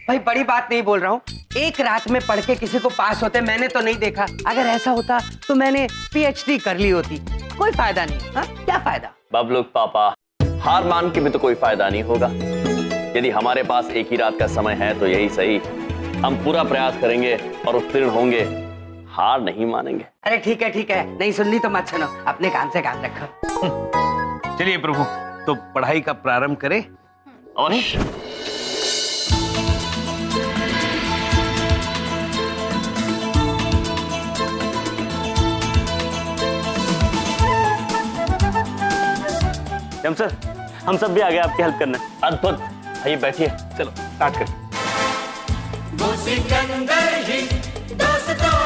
भाई बड़ी बात नहीं बोल रहा हूँ, एक रात में पढ़ के किसी को पास होते मैंने तो नहीं देखा। अगर ऐसा होता तो मैंने PhD कर ली होती। कोई फायदा नहीं। हाँ, क्या फायदा? बबलू पापा, हार मान के भी तो कोई फायदा नहीं होगा। यदि हमारे पास एक ही रात का समय है तो यही सही, हम पूरा प्रयास करेंगे और उत्तीर्ण होंगे, हार नहीं मानेंगे। अरे ठीक है, नहीं सुननी तो मत सुनो, अपने काम से काम रखो। चलिए प्रभु, तो पढ़ाई का प्रारंभ करें। अवश्य। यम सर, हम सब भी आ गए आपकी हेल्प करने। अद्भुत, आइए बैठिए। चलो स्टार्ट करें। वो सिकंदर ही दोस्तों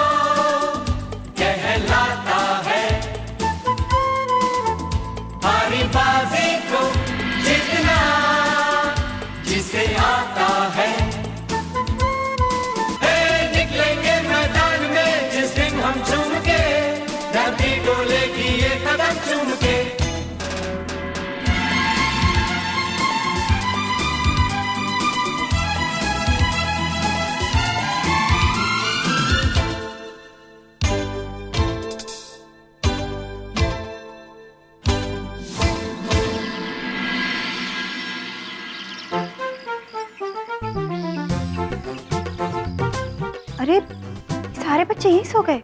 कहलाता है, हारी बाजी को जीतना जिसे आता है। निकलेंगे मैदान में जिस दिन हम चूम के, धरती डोलेगी ये कदम चूम के। अरे सारे बच्चे यहीं सो गए।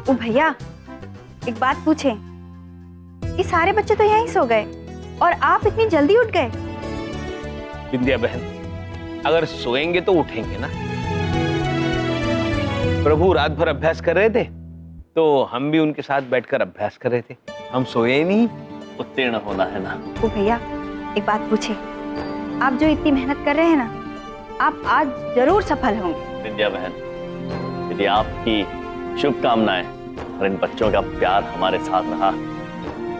ओ भैया, एक बात पूछें, ये सारे बच्चे तो यहीं सो गए और आप इतनी जल्दी उठ गए? विंध्या बहन, अगर सोएंगे तो उठेंगे ना। प्रभु रात भर अभ्यास कर रहे थे तो हम भी उनके साथ बैठकर अभ्यास कर रहे थे, हम सोए नहीं। उत्तीर्ण होना है ना। ओ भैया, एक बात पूछें, आप जो इतनी मेहनत कर रहे हैं ना, आप आज जरूर सफल होंगे। विद्या बहन, यदि आपकी शुभकामनाएं और इन बच्चों का प्यार हमारे साथ रहा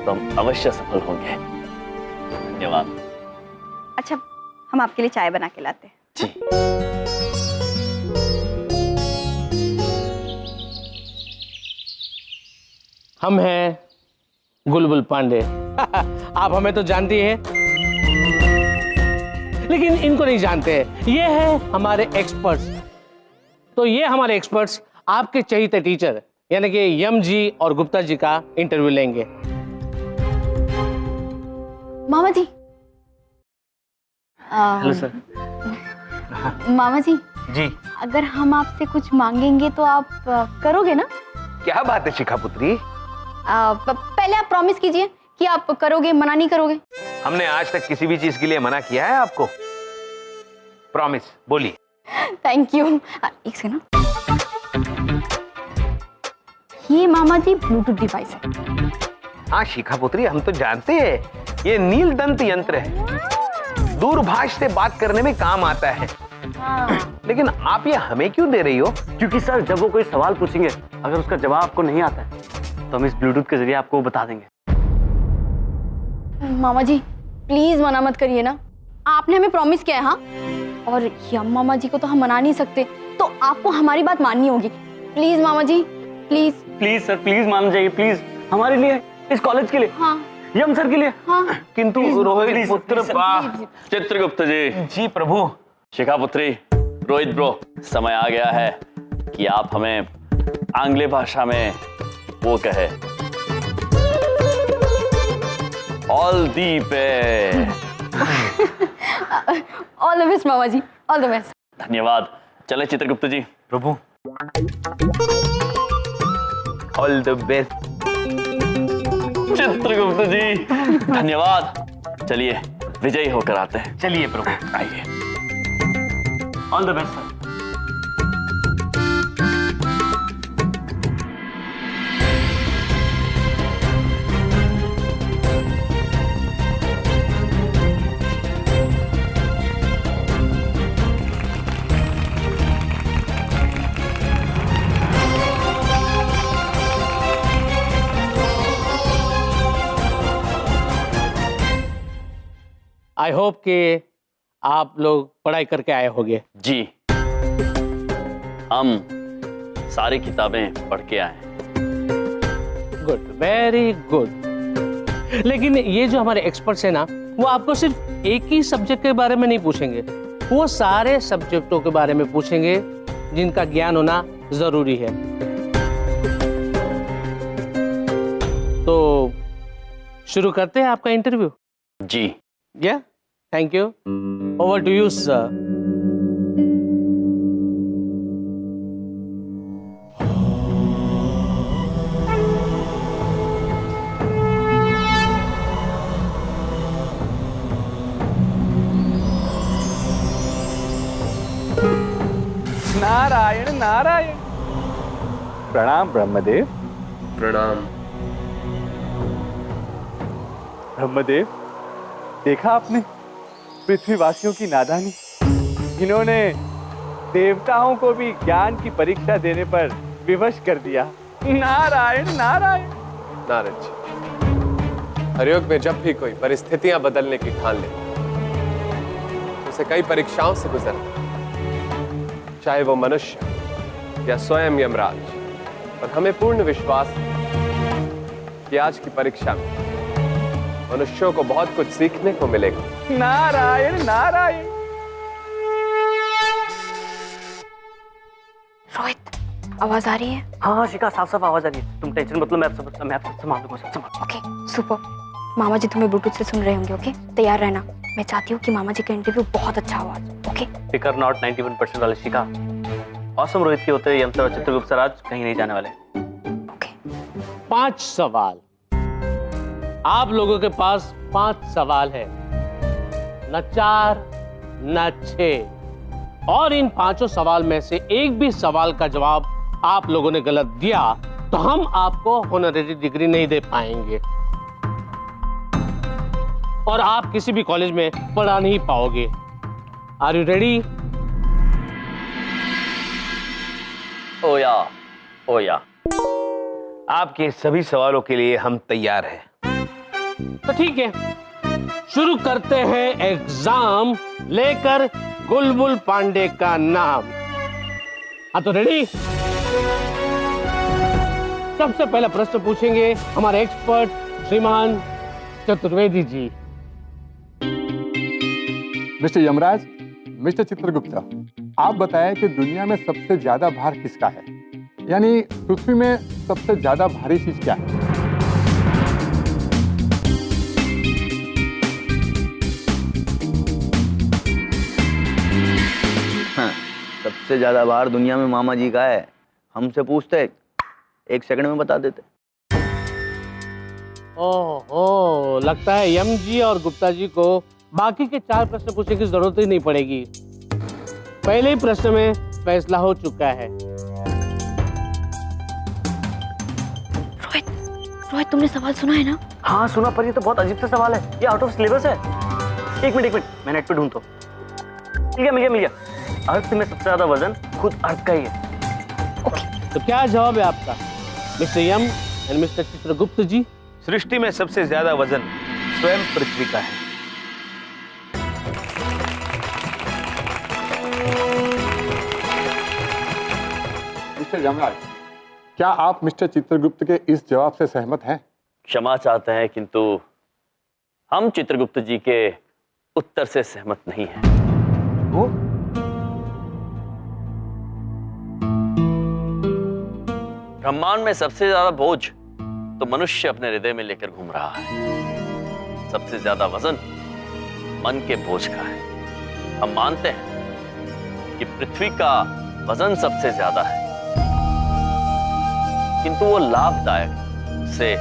तो हम अवश्य सफल होंगे। धन्यवाद। अच्छा, हम आपके लिए चाय बना के लाते हैं। जी। हम हैं गुलबुल पांडे। आप हमें तो जानती हैं, लेकिन इनको नहीं जानते हैं। ये है हमारे एक्सपर्ट्स। तो ये हमारे एक्सपर्ट्स आपके चहीते टीचर यानी कि यम जी और गुप्ता जी का इंटरव्यू लेंगे। मामा जी। Hello sir. मामा जी, जी। अगर हम आपसे कुछ मांगेंगे तो आप करोगे ना? क्या बात है शिखा पुत्री? पहले आप प्रॉमिस कीजिए कि आप करोगे, मना नहीं करोगे। हमने आज तक किसी भी चीज के लिए मना किया है आपको? प्रॉमिस बोलिए। Thank you. एक सेकंड, ये मामा जी ब्लूटूथ डिवाइस है। हाँ शिखा पुत्री, हम तो जानते हैं ये नील दंत यंत्र है, दूरभाष से बात करने में काम आता है। लेकिन आप ये हमें क्यों दे रही हो? क्योंकि सर, जब वो कोई सवाल पूछेंगे, अगर उसका जवाब आपको नहीं आता है तो हम इस ब्लूटूथ के जरिए आपको बता देंगे। मामा जी प्लीज मना मत करिए ना, आपने हमें प्रॉमिस किया है। हाँ, और यम मामा जी को तो हम मना नहीं सकते, तो आपको हमारी बात माननी होगी। प्लीज मामा जी, प्लीज। प्लीज सर, प्लीज मान जाइए, प्लीज, हमारे लिए, इस कॉलेज के लिए, हाँ यम सर के लिए। हाँ। किंतु रोहित पुत्र चित्रगुप्त जी। जी प्रभु। शिखा पुत्री, रोहित ब्रो, समय आ गया है कि आप हमें आंग्ल भाषा में वो कहे, all the best. All the best मामा जी, ऑल द बेस्ट। धन्यवाद। चले चित्रगुप्त जी। प्रभु, all the best. Chitragupta ji धन्यवाद। चलिए विजयी होकर आते हैं। चलिए प्रभु, आइए। All the best sir. I hope कि आप लोग पढ़ाई करके आए होंगे। जी, हम सारी किताबें पढ़ के आए। Good, very good. लेकिन ये जो हमारे एक्सपर्ट्स हैं ना, वो आपको सिर्फ एक ही सब्जेक्ट के बारे में नहीं पूछेंगे, वो सारे सब्जेक्टों के बारे में पूछेंगे जिनका ज्ञान होना जरूरी है। तो शुरू करते हैं आपका इंटरव्यू। जी। या thank you. Over to you sir. Narayan Narayan. प्रणाम ब्रह्मदेव। प्रणाम। ब्रह्मदेव, देखा आपने पृथ्वीवासियों की नादानी। इन्होंने देवताओं को भी ज्ञान की परीक्षा देने पर विवश कर दिया। नारायण नारायण। नारद जी, हरयोग में जब भी कोई परिस्थितियां बदलने की ठान ले, उसे कई परीक्षाओं से गुजरना, चाहे वो मनुष्य या स्वयं यमराज। और हमें पूर्ण विश्वास है कि आज की परीक्षा में मनुष्यों को बहुत कुछ सीखने को मिलेगा। नारायण नारायण। रोहित, आवाज आ रही है? हाँ हाँ शिखा, साफ साफ आवाज आ रही है। तुम टेंशन मत लो, मैं आपसे संभाल दूंगा, सब संभाल। Okay super. मामा जी तुम्हें ब्लूटूथ से सुन रहे होंगे। ओके, तैयार रहना। मैं चाहती हूँ कि मामा जी का इंटरव्यू बहुत अच्छा हो आज। ओके, फिकर नॉट 91% वाले शिखा। औसम रोहित के होते यम सर और चित्रगुप्त सर आज कहीं नहीं जाने वाले। ओके। 5 सवाल। आप लोगों के पास 5 सवाल है, न 4 न 6। और इन 5 सवाल में से एक भी सवाल का जवाब आप लोगों ने गलत दिया तो हम आपको ऑनरेरी डिग्री नहीं दे पाएंगे और आप किसी भी कॉलेज में पढ़ा नहीं पाओगे। Are you ready? ओया ओया। आपके सभी सवालों के लिए हम तैयार हैं। तो ठीक है, शुरू करते हैं एग्जाम लेकर बुलबुल पांडे का नाम। हाँ तो रेडी? सबसे पहला प्रश्न पूछेंगे हमारे एक्सपर्ट श्रीमान चतुर्वेदी जी। मिस्टर यमराज, मिस्टर चित्रगुप्ता, आप बताएं कि दुनिया में सबसे ज्यादा भार किसका है? यानी पृथ्वी में सबसे ज्यादा भारी चीज क्या है? सबसे ज्यादा भार दुनिया में मामा जी का है। हमसे पूछते 1 सेकंड में बता देते। ओहो, लगता है यम जी और गुप्ता जी को बाकी के 4 प्रश्न पूछने की जरूरत ही नहीं पड़ेगी। पहले ही प्रश्न में फैसला हो चुका है। रोहित, तुमने सवाल सुना है ना? हाँ सुना, पर ये तो बहुत अजीब सा सवाल है। ये आउट ऑफ सिलेबस है। एक मिनट, मैं नेट पे ढूंढता हूँ। मिल गया। अर्थ में सबसे ज्यादा वजन खुद अर्थ का ही है। ओके। तो क्या जवाब है आपका mister Yam and mister Chitragupt ji? सृष्टि में सबसे ज्यादा वजन स्वयं पृथ्वी का है। मिस्टर यमराज, क्या आप मिस्टर चित्रगुप्त के इस जवाब से सहमत हैं? क्षमा चाहते हैं, किंतु हम चित्रगुप्त जी के उत्तर से सहमत नहीं हैं। वो? ब्रह्मांड में सबसे ज्यादा बोझ तो मनुष्य अपने हृदय में लेकर घूम रहा है। सबसे ज्यादा वजन मन के बोझ का है। हम मानते हैं कि पृथ्वी का वजन सबसे ज्यादा है, किंतु वो लाभदायक, उससे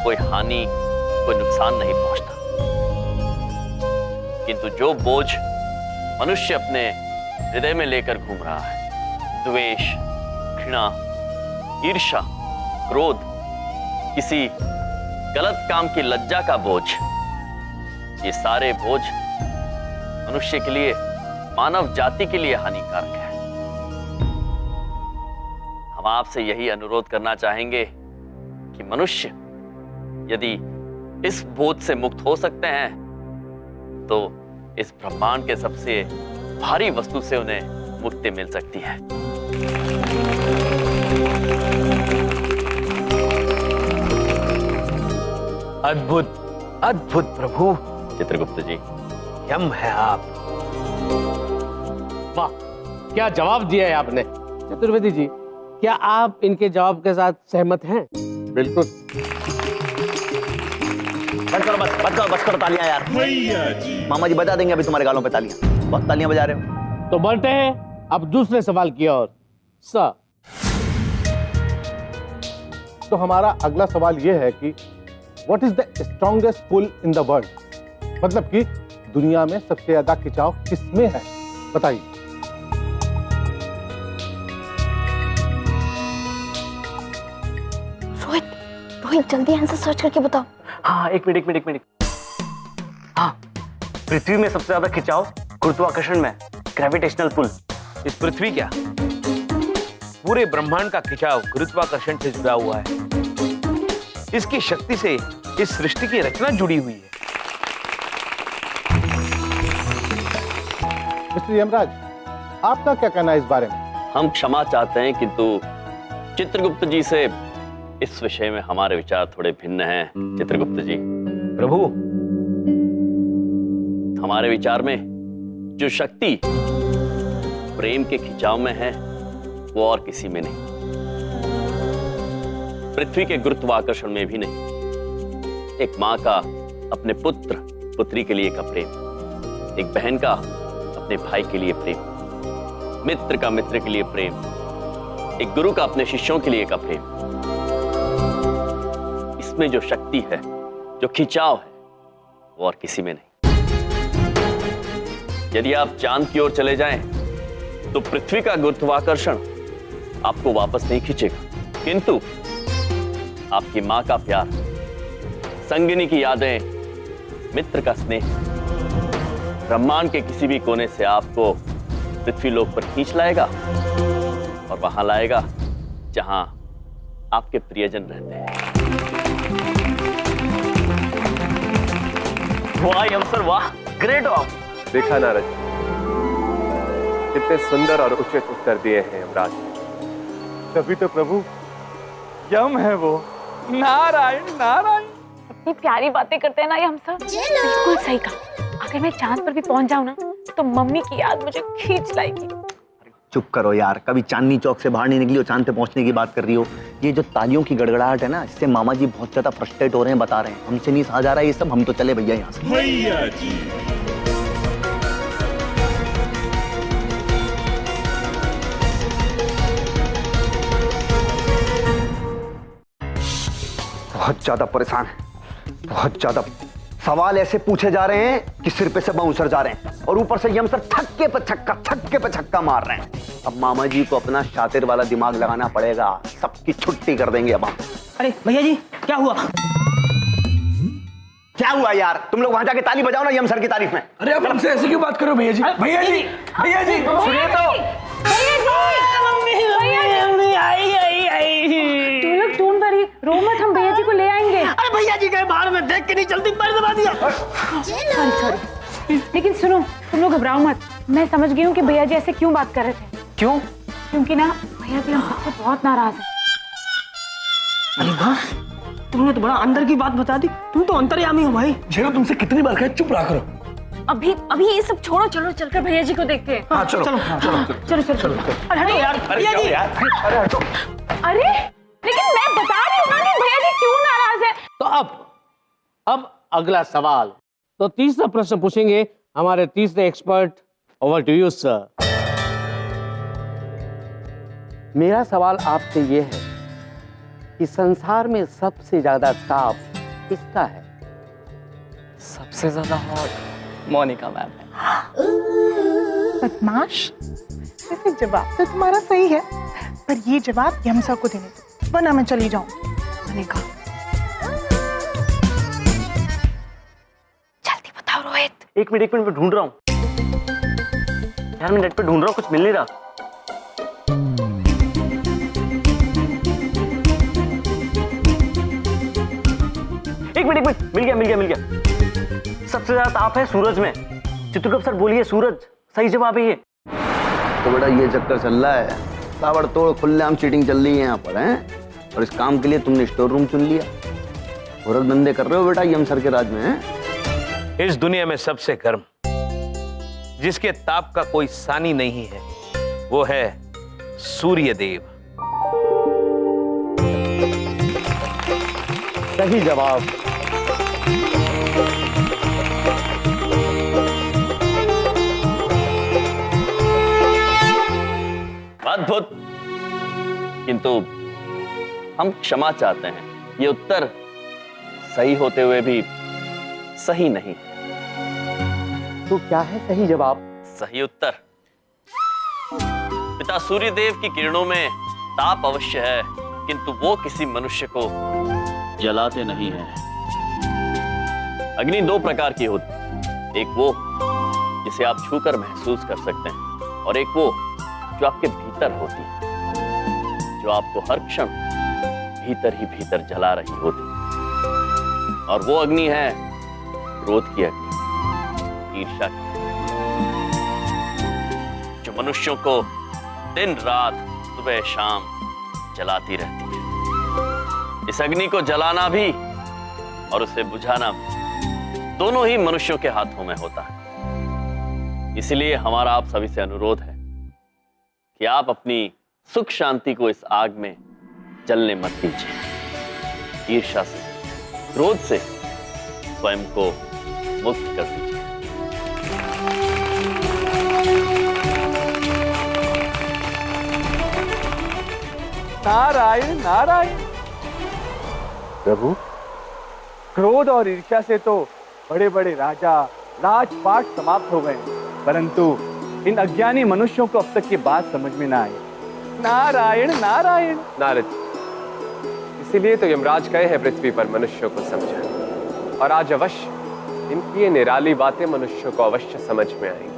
कोई हानि, कोई नुकसान नहीं पहुंचता। किंतु जो बोझ मनुष्य अपने हृदय में लेकर घूम रहा है, द्वेष, घृणा, ईर्ष्या, क्रोध, किसी गलत काम की लज्जा का बोझ, ये सारे बोझ मनुष्य के लिए, मानव जाति के लिए हानिकारक है। हम आपसे यही अनुरोध करना चाहेंगे कि मनुष्य यदि इस बोझ से मुक्त हो सकते हैं तो इस ब्रह्मांड के सबसे भारी वस्तु से उन्हें मुक्ति मिल सकती है। अद्भुत, अद्भुत प्रभु। चित्रगुप्त जी, यम है आप। वाह, क्या जवाब दिया है आपने। चतुर्वेदी जी, क्या आप इनके जवाब के साथ सहमत हैं? बिल्कुल। बस करो तालियां यार। मामा जी बजा देंगे अभी तुम्हारे गालों पे तालियां। बहुत तालियां बजा रहे हो। तो बढ़ते हैं अब दूसरे सवाल की ओर। सर, तो हमारा अगला सवाल यह है कि व्हाट इज द स्ट्रॉन्गेस्ट पुल इन द वर्ल्ड, मतलब कि दुनिया में सबसे ज्यादा खिंचाव किसमें है, बताइए। रोहित जल्दी आंसर सर्च करके बताओ। हाँ, एक मिनट। हाँ, पृथ्वी में सबसे ज्यादा खिंचाव गुरुत्वाकर्षण में, ग्रेविटेशनल पुल। इस पृथ्वी क्या, पूरे ब्रह्मांड का खिंचाव गुरुत्वाकर्षण से जुड़ा हुआ है। इसकी शक्ति से इस सृष्टि की रचना जुड़ी हुई है। मिस्टर यमराज, आपका क्या कहना है इस बारे में? हम क्षमा चाहते हैं, किंतु चित्रगुप्त जी से इस विषय में हमारे विचार थोड़े भिन्न हैं। चित्रगुप्त जी, प्रभु, हमारे विचार में जो शक्ति प्रेम के खिंचाव में है वो और किसी में नहीं, पृथ्वी के गुरुत्वाकर्षण में भी नहीं। एक मां का अपने पुत्र पुत्री के लिए का प्रेम, एक बहन का अपने भाई के लिए प्रेम, मित्र का मित्र के लिए प्रेम, एक गुरु का अपने शिष्यों के लिए का प्रेम, इसमें जो शक्ति है, जो खिंचाव है, वो और किसी में नहीं। यदि आप चांद की ओर चले जाएं, तो पृथ्वी का गुरुत्वाकर्षण आपको वापस नहीं खींचेगा, किंतु आपकी मां का प्यार, संगिनी की यादें, मित्र का स्नेह ब्रह्मांड के किसी भी कोने से आपको पृथ्वी लोक पर खींच लाएगा और वहां लाएगा जहां आपके प्रियजन रहते हैं। वाह यमसर, वाह, ग्रेट ऑफ। देखा नारद, कितने सुंदर और उचित उत्तर दिए हैं यमराज। तभी तो प्रभु यम है वो। नारायण नारायण। इतनी प्यारी बातें करते हैं ना ये हम सब। बिल्कुल सही कहा। अगर मैं चांद पर भी पहुंच जाऊं ना, तो मम्मी की याद मुझे खींच लाएगी। चुप करो यार, कभी चांदनी चौक से बाहर नहीं निकली हो, चांद पे पहुंचने की बात कर रही हो। ये जो तालियों की गड़गड़ाहट है ना, इससे मामा जी बहुत ज्यादा फ्रस्ट्रेट हो रहे हैं, बता रहे हैं। हमसे नहीं सहा जा रहा है ये सब, हम तो चले भैया यहाँ से। भैया जी। बहुत ज्यादा परेशान है, बहुत ज्यादा। सवाल ऐसे पूछे जा रहे हैं कि सिर पे से बाउंसर जा रहे हैं, और ऊपर से यम सर छक्के पे छक्का मार रहे हैं। अब मामा जी को अपना शातिर वाला दिमाग लगाना पड़ेगा, सबकी छुट्टी कर देंगे अब हम। अरे भैया जी, क्या हुआ? क्या हुआ यार? तुम लोग वहां जाके ताली बजाओ ना यम सर की तारीफ में। अरे अब हमसे ऐसे क्यों बात करो भैया जी? भैया जी, भैया जी, सुनिए तो। तुम लोग डोंट वरी, रो मत, हम भैया जी को ले आएंगे। अरे भैया जी गए बाहर में, देख के नहीं चलती, पैर दबा दिया। सॉरी। लेकिन सुनो, तुम लोग घबराओ मत। मैं समझ गई हूँ कि भैया जी ऐसे क्यों बात कर रहे थे। क्यों? क्योंकि ना भैया जी हम सबसे बहुत नाराज हैं। अरे वाह, तुमने तो बड़ा अंदर की बात बता दी। तुम तो अंतर्यामी हो भाई। जेरो तुमसे कितनी बार कहा चुप रहा करो। अभी ये सब छोड़ो, चलो चलकर भैया जी को देखते हैं। हाँ चलो चलो चलो। अरे हटो यार, भैया जी। अरे हटो। अरे लेकिन मैं बता रही हूँ ना कि भैया जी क्यों नाराज है। तो अब अगला सवाल। तो तीसरा प्रश्न पूछेंगे हमारे तीसरे expert. Over to you sir. मेरा सवाल आपसे ये है कि संसार में सबसे ज्यादा साफ किसका है? सबसे ज्यादा हॉट मोनिका मैम है। बदमाश, वैसे जवाब तो तुम्हारा सही है, पर ये जवाब यमसा को देने दो, वरना मैं चली जाऊंगी। मोनिका। जल्दी बताओ रोहित। एक मिनट मैं ढूंढ रहा हूँ यार, मैं नेट पे ढूंढ रहा हूँ, कुछ मिल नहीं रहा। एक मिनट, मिल गया। सबसे ज्यादा ताप है सूरज में। चित्रगुप्त सर बोलिए, सूरज सही जवाब है ये। तो बेटा ये चक्कर चल रहा है, ताबड़तोड़ खुलेआम चीटिंग चल रही है यहाँ पर, हैं? और इस काम के लिए तुमने स्टोर रूम चुन लिया। औरत धंधे कर रहे हो बेटा यम सर के राज में, हैं? इस दुनिया में सबसे गर्म, जिसके ताप का कोई सानी नहीं है, वो है सूर्य देव। सही जवाब। अद्भुत। किंतु हम क्षमा चाहते हैं, ये उत्तर सही होते हुए भी सही नहीं। तो क्या है सही जवाब? सही उत्तर पिता सूर्यदेव की किरणों में ताप अवश्य है, किंतु वो किसी मनुष्य को जलाते नहीं हैं। अग्नि दो प्रकार की होती, एक वो जिसे आप छूकर महसूस कर सकते हैं, और एक वो जो आपके भीतर होती है, जो आपको हर क्षण भीतर ही भीतर जला रही होती। और वो अग्नि है क्रोध की अग्नि, ईर्ष्या की, जो मनुष्यों को दिन रात सुबह शाम जलाती रहती है। इस अग्नि को जलाना भी और उसे बुझाना भी दोनों ही मनुष्यों के हाथों में होता है। इसलिए हमारा आप सभी से अनुरोध है कि आप अपनी सुख शांति को इस आग में जलने मत दीजिए। ईर्ष्या से, क्रोध से स्वयं को मुक्त कर दीजिए। नारायण नारायण। प्रभु, क्रोध और ईर्ष्या से तो बड़े बड़े राजा, राजपाट समाप्त हो गए, परंतु इन अज्ञानी मनुष्यों को अब तक ये बात समझ में ना आई। नारायण नारायण। नारद, इसीलिए तो यमराज गए हैं पृथ्वी पर मनुष्यों को समझाने, और आज अवश्य इनकी ये निराली बातें मनुष्यों को अवश्य समझ में आएंगी।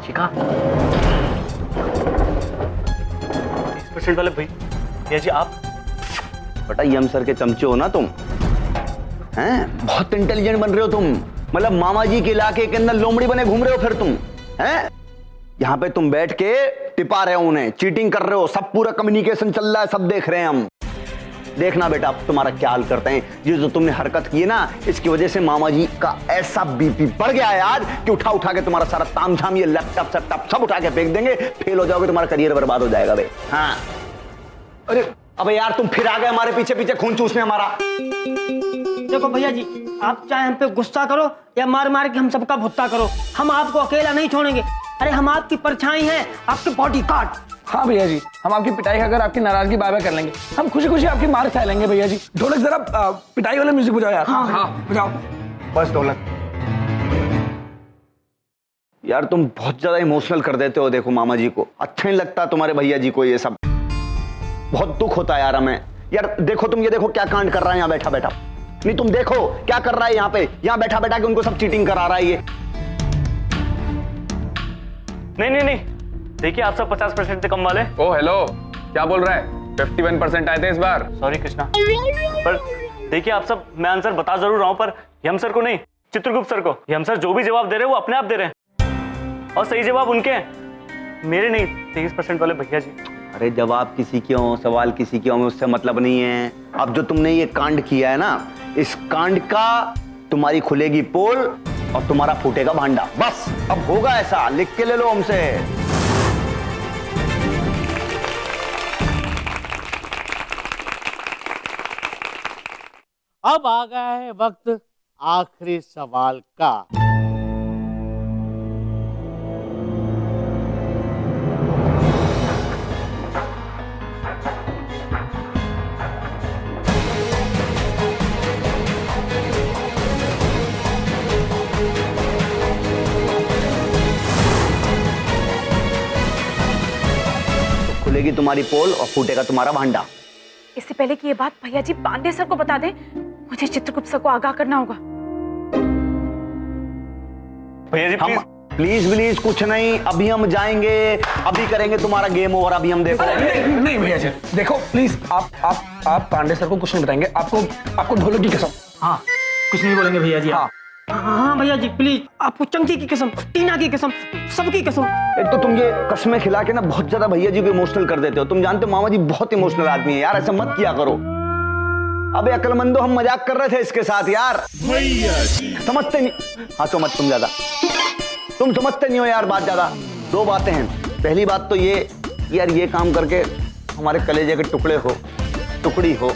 शिखा, 30% वाले भैया जी आप? बेटा यम सर के चमचे हो ना तुम, हैं? बहुत इंटेलिजेंट बन रहे हो तुम। मतलब मामा जी के इलाके के अंदर लोमड़ी बने घूम रहे हो फिर तुम, हैं? यहाँ पे तुम बैठ के टिपा रहे हो उन्हें, चीटिंग कर रहे हो, सब पूरा कम्युनिकेशन चल रहा है, सब देख रहे हैं हम। देखना बेटा अब तुम्हारा क्या हाल करते हैं। ये जो तुमने हरकत की है ना, इसकी वजह से मामा जी का ऐसा बीपी बढ़ गया है आज कि उठा उठा के तुम्हारा सारा तामझाम, ये लैपटॉप सेटअप सब उठा के फेंक देंगे। फेल हो जाओगे, तुम्हारा करियर बर्बाद हो जाएगा भाई। हाँ अरे अबे यार तुम फिर आ गए हमारे पीछे पीछे खून चूसने हमारा। देखो भैया जी, आप चाहे हम पे गुस्सा करो या मार मार के हम सबका भुत्ता करो, हम आपको अकेला नहीं छोड़ेंगे। अरे हम आपकी परछाई हैं, आपके बॉडीगार्ड। हाँ भैया जी, हम आपकी पिटाई खाकर आपकी नाराजगी बाय बाय कर लेंगे। हम खुशी खुशी आपकी मार खा लेंगे भैया जी। ढोलक जरा पिटाई वाला म्यूजिक बजाओ यार। हाँ बजाओ बस ढोलक। यार तुम बहुत ज्यादा इमोशनल कर देते हो, देखो मामा जी को अच्छा नहीं लगता, तुम्हारे भैया जी को ये सब बहुत दुख होता है यार हमें। यार देखो तुम, ये देखो क्या कांड कर रहा है यहाँ बैठा बैठा। नहीं तुम देखो क्या कर रहा है यहाँ पे, यहाँ बैठा बैठा के उनको सब चीटिंग करा रहा है ये। नहीं, देखिए आप सब 50% से कम वाले। ओ हेलो, क्या बोल रहा है? 51% आए थे इस बार। सॉरी कृष्णा, पर देखिए आप सब, मैं आंसर बता जरूर रहा हूं, पर यम सर को नहीं, चित्रगुप्त सर को। यम सर जो भी जवाब दे रहे हैं वो अपने आप दे रहे हैं, और सही जवाब उनके हैं, मेरे नहीं। 23% वाले भैया जी। अरे जवाब किसी के हो, सवाल किसी के हो, उससे मतलब नहीं है। अब जो तुमने ये कांड किया है ना, इस कांड का तुम्हारी खुलेगी पोल और तुम्हारा फूटेगा भांडा। बस अब होगा ऐसा, लिख के ले लो हमसे। अब आ गया है वक्त आखिरी सवाल का। खुलेगी तुम्हारी पोल और फूटेगा तुम्हारा भांडा। इससे पहले कि ये बात भैया जी पांडे सर को बता दें, मुझे चित्रगुप्त सर को आगाह करना होगा। भैया जी हम प्लीज कुछ नहीं, अभी हम जाएंगे, अभी करेंगे तुम्हारा गेम ओवर। अभी हम देखो। नहीं भैया जी देखो प्लीज, आप पांडे सर को कुछ नहीं बताएंगे। आपको ढोलक की कसम। हाँ कुछ नहीं बोलेंगे भैया जी। हाँ भैया जी प्लीज, आपको चंकी की कसम, टीना की कसम, सबकी कसम। एक तो तुम ये कसमें खिला के ना बहुत ज्यादा भैया जी को इमोशनल कर देते हो। तुम जानते हो मामा जी बहुत इमोशनल आदमी है यार, ऐसा मत किया करो। अबे अक्लमंदो, हम मजाक कर रहे थे इसके साथ यार। समझते नहीं। हाँ समझ, तुम समझते नहीं हो यार बात ज्यादा। दो बातें हैं। पहली बात तो ये यार, ये काम करके हमारे कलेजे के टुकड़ी हो,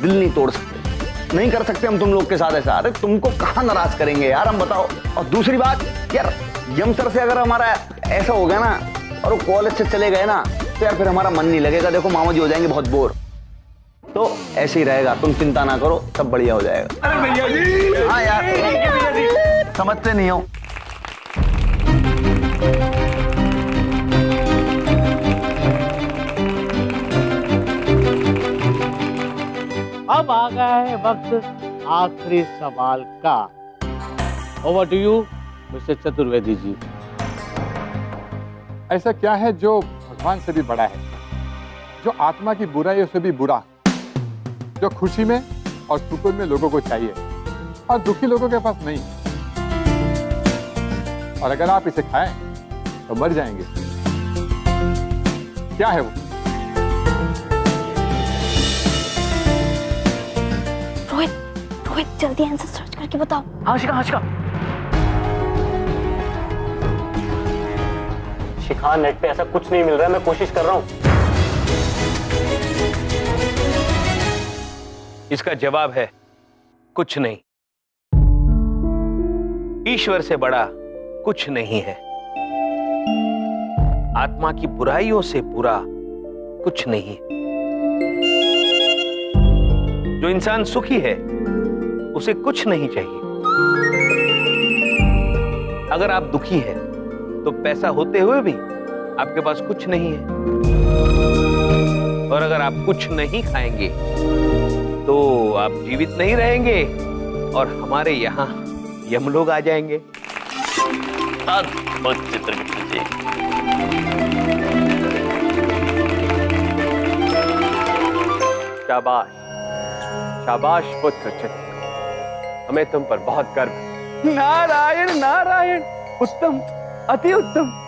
दिल नहीं तोड़ सकते, नहीं कर सकते हम तुम लोग के साथ ऐसा। अरे तुमको कहाँ नाराज करेंगे यार, हम बताओ। और दूसरी बात यार, यम सर से अगर हमारा ऐसा हो गया ना और वो कॉलेज से चले गए ना, तो यार फिर हमारा मन नहीं लगेगा। देखो मामा जी हो जाएंगे बहुत बोर, तो ऐसे ही रहेगा। तुम चिंता ना करो, सब बढ़िया हो जाएगा। अरे भैया जी, हाँ यार, समझते नहीं हो। अब आ गया है वक्त आखिरी सवाल का। Over to you mister Chaturvedi ji. ऐसा क्या है जो भगवान से भी बड़ा है, जो आत्मा की बुराइयों से भी बुरा, जो खुशी में और सुकून में लोगों को चाहिए और दुखी लोगों के पास नहीं? और अगर आप इसे खाएं तो मर जाएंगे। क्या है वो? रोहित जल्दी आंसर सर्च करके बताओ। हाँ शिखा, शिखा नेट पे ऐसा कुछ नहीं मिल रहा है, मैं कोशिश कर रहा हूँ। इसका जवाब है कुछ नहीं। ईश्वर से बड़ा कुछ नहीं है। आत्मा की बुराइयों से बुरा कुछ नहीं। जो इंसान सुखी है उसे कुछ नहीं चाहिए। अगर आप दुखी हैं तो पैसा होते हुए भी आपके पास कुछ नहीं है। और अगर आप कुछ नहीं खाएंगे तो आप जीवित नहीं रहेंगे और हमारे यहाँ यमलोग आ जाएंगे। अद्भुत चित्रगुप्त जी। शाबाश, शाबाश पुत्र चित्र, हमें तुम पर बहुत गर्व है। नारायण नारायण, उत्तम, अति उत्तम।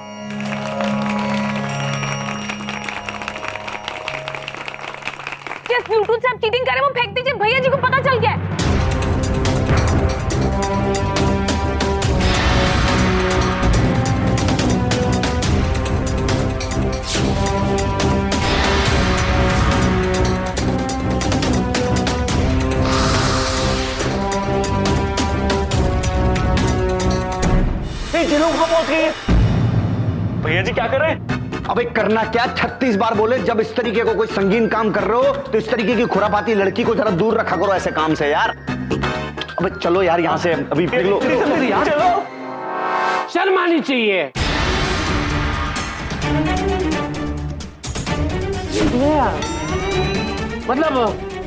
जिस ब्लूटूथ से आप चीटिंग कर रहे हैं वो फेंक दीजिए, भैया जी को पता चल गया है। भैया जी क्या कर रहे हैं? अबे करना क्या, 36 बार बोले, जब इस तरीके को कोई संगीन काम कर रहे हो तो इस तरीके की खुरापाती लड़की को जरा दूर रखा करो ऐसे काम से यार। अबे चलो यार यहाँ से, अभी पिघलो। चलो, शर्म आनी चाहिए। मतलब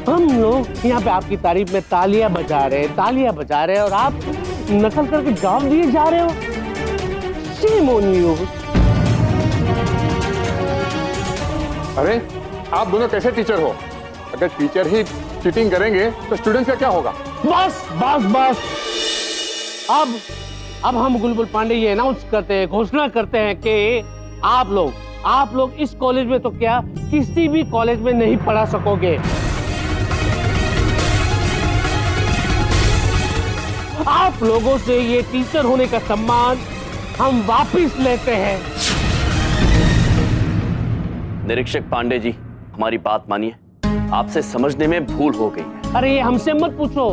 हम लोग यहाँ पे आपकी तारीफ में तालियां बजा रहे हैं और आप नकल करके जवाब दिए जा रहे हो। Shame on you. अरे आप दोनों कैसे टीचर हो? अगर टीचर ही चीटिंग करेंगे तो स्टूडेंट्स का क्या होगा? बस अब हम गुलबुल पांडे ये अनाउंस करते हैं, घोषणा करते हैं कि आप लोग इस कॉलेज में तो क्या किसी भी कॉलेज में नहीं पढ़ा सकोगे। आप लोगों से ये टीचर होने का सम्मान हम वापिस लेते हैं। निरीक्षक पांडे जी, हमारी बात मानिए, आपसे समझने में भूल हो गई है। अरे ये हमसे मत पूछो,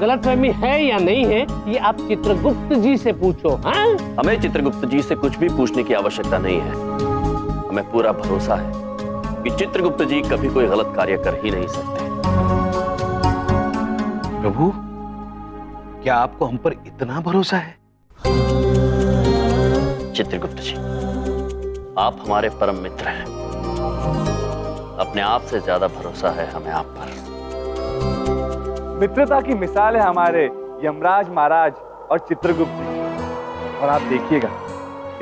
गलतफहमी है या नहीं है ये आप चित्रगुप्त जी से पूछो। हाँ? हमें चित्रगुप्त जी से कुछ भी पूछने की आवश्यकता नहीं है। हमें पूरा भरोसा है कि चित्रगुप्त जी कभी कोई गलत कार्य कर ही नहीं सकते। प्रभु, क्या आपको हम पर इतना भरोसा है? चित्रगुप्त जी, आप हमारे परम मित्र हैं। अपने आप से ज्यादा भरोसा है हमें आप पर। मित्रता की मिसाल है हमारे यमराज महाराज और चित्रगुप्त जी। और आप देखिएगा,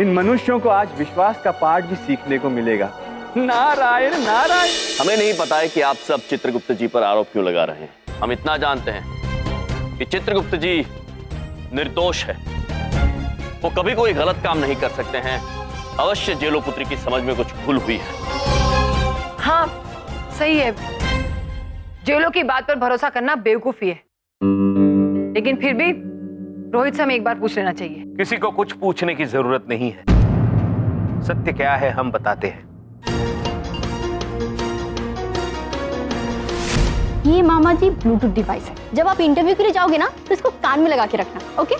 इन मनुष्यों को आज विश्वास का पाठ भी सीखने को मिलेगा। नारायण नारायण। हमें नहीं पता है कि आप सब चित्रगुप्त जी पर आरोप क्यों लगा रहे हैं। हम इतना जानते हैं कि चित्रगुप्त जी निर्दोष है। वो कभी कोई गलत काम नहीं कर सकते हैं। अवश्य जेलोपुत्री की समझ में कुछ भूल हुई है। हाँ सही है, जेलों की बात पर भरोसा करना बेवकूफी है, लेकिन फिर भी रोहित से हमें एक बार पूछ लेना चाहिए। किसी को कुछ पूछने की जरूरत नहीं है। सत्य क्या है हम बताते हैं। ये मामा जी ब्लूटूथ डिवाइस है। जब आप इंटरव्यू के लिए जाओगे ना तो इसको कान में लगा के रखना, ओके?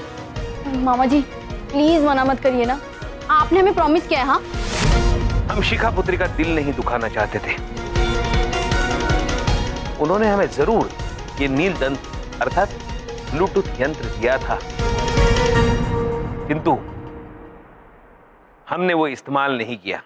मामा जी प्लीज मना मत करिए ना, आपने हमें प्रॉमिस किया है। हाँ, हम शिखा पुत्री का दिल नहीं दुखाना चाहते थे। उन्होंने हमें जरूर ये नीलदंत अर्थात ब्लूटूथ यंत्र दिया था, किंतु हमने वो इस्तेमाल नहीं किया।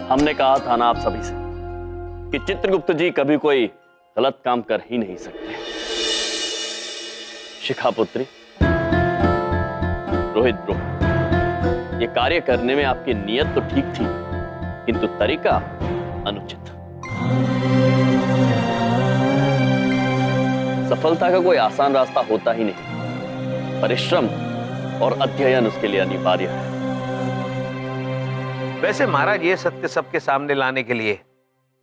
हमने कहा था ना आप सभी से कि चित्रगुप्त जी कभी कोई गलत काम कर ही नहीं सकते। शिखा पुत्री, रोहित ब्रो, ये कार्य करने में आपकी नीयत तो ठीक थी, किंतु तरीका अनुचित। सफलता का कोई आसान रास्ता होता ही नहीं, परिश्रम और अध्ययन उसके लिए अनिवार्य है। वैसे महाराज, ये सत्य सबके सामने लाने के लिए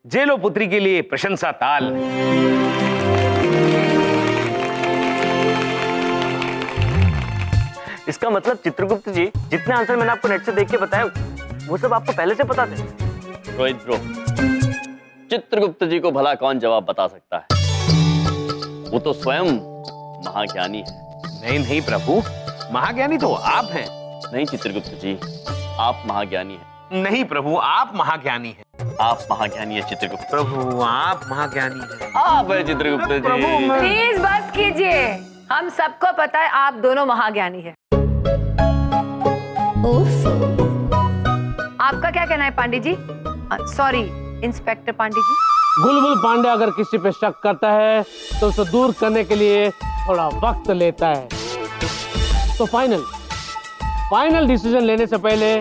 जेलो पुत्री के लिए प्रशंसा ताल। इसका मतलब चित्रगुप्त जी, जितने आंसर मैंने आपको नेट से देख के बताया वो सब आपको पहले से पता थे। रोहित ब्रो, चित्रगुप्त जी को भला कौन जवाब बता सकता है? वो तो स्वयं महाज्ञानी है। नहीं नहीं प्रभु, महाज्ञानी तो आप हैं। नहीं चित्रगुप्त जी, आप महाज्ञानी हैं। नहीं प्रभु, आप महाज्ञानी हैं। आप महाज्ञानी है चित्रगुप्त। प्रभु आप महाज्ञानी हैं। आप है चित्रगुप्त जी। प्लीज बस कीजिए, हम सबको पता है आप दोनों महाज्ञानी हैं। आपका क्या कहना है पांडे जी? Sorry inspector Pandey ji. बुलबुल पांडे अगर किसी पे शक करता है तो उसे दूर करने के लिए थोड़ा वक्त लेता है। तो फाइनल डिसीजन लेने से पहले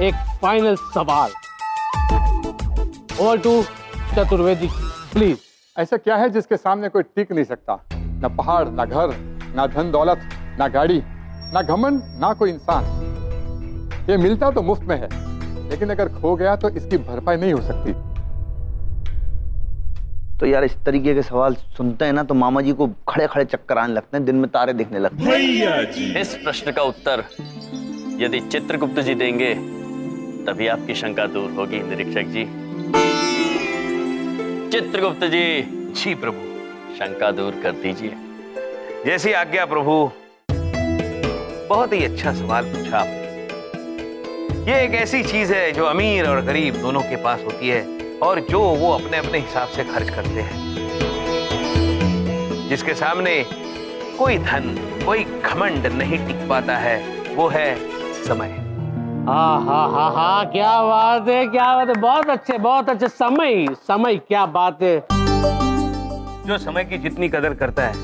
एक फाइनल सवाल। Over to Chaturvedi, please. ऐसा क्या है जिसके सामने कोई टिक नहीं सकता? ना पहाड़, ना घर, ना धन दौलत, ना गाड़ी, ना घमंड, ना कोई इंसान। ये मिलता तो मुफ्त में है, लेकिन अगर खो गया तो इसकी भरपाई नहीं हो सकती। तो यार इस तरीके के सवाल सुनते हैं ना तो मामा जी को खड़े खड़े चक्कर आने लगते हैं, दिन में तारे दिखने लगते हैं। इस प्रश्न का उत्तर यदि चित्रगुप्त जी देंगे तभी आपकी शंका दूर होगी निरीक्षक जी। चित्रगुप्त जी। जी प्रभु। शंका दूर कर दीजिए। जैसी आज्ञा प्रभु। बहुत ही अच्छा सवाल पूछा आपने। ये एक ऐसी चीज है जो अमीर और गरीब दोनों के पास होती है और जो वो अपने अपने हिसाब से खर्च करते हैं। जिसके सामने कोई धन, कोई घमंड नहीं टिक पाता है, वो है समय। हाँ, क्या बात है, क्या बात है, बहुत अच्छे। समय क्या बात है। जो समय की जितनी कदर करता है,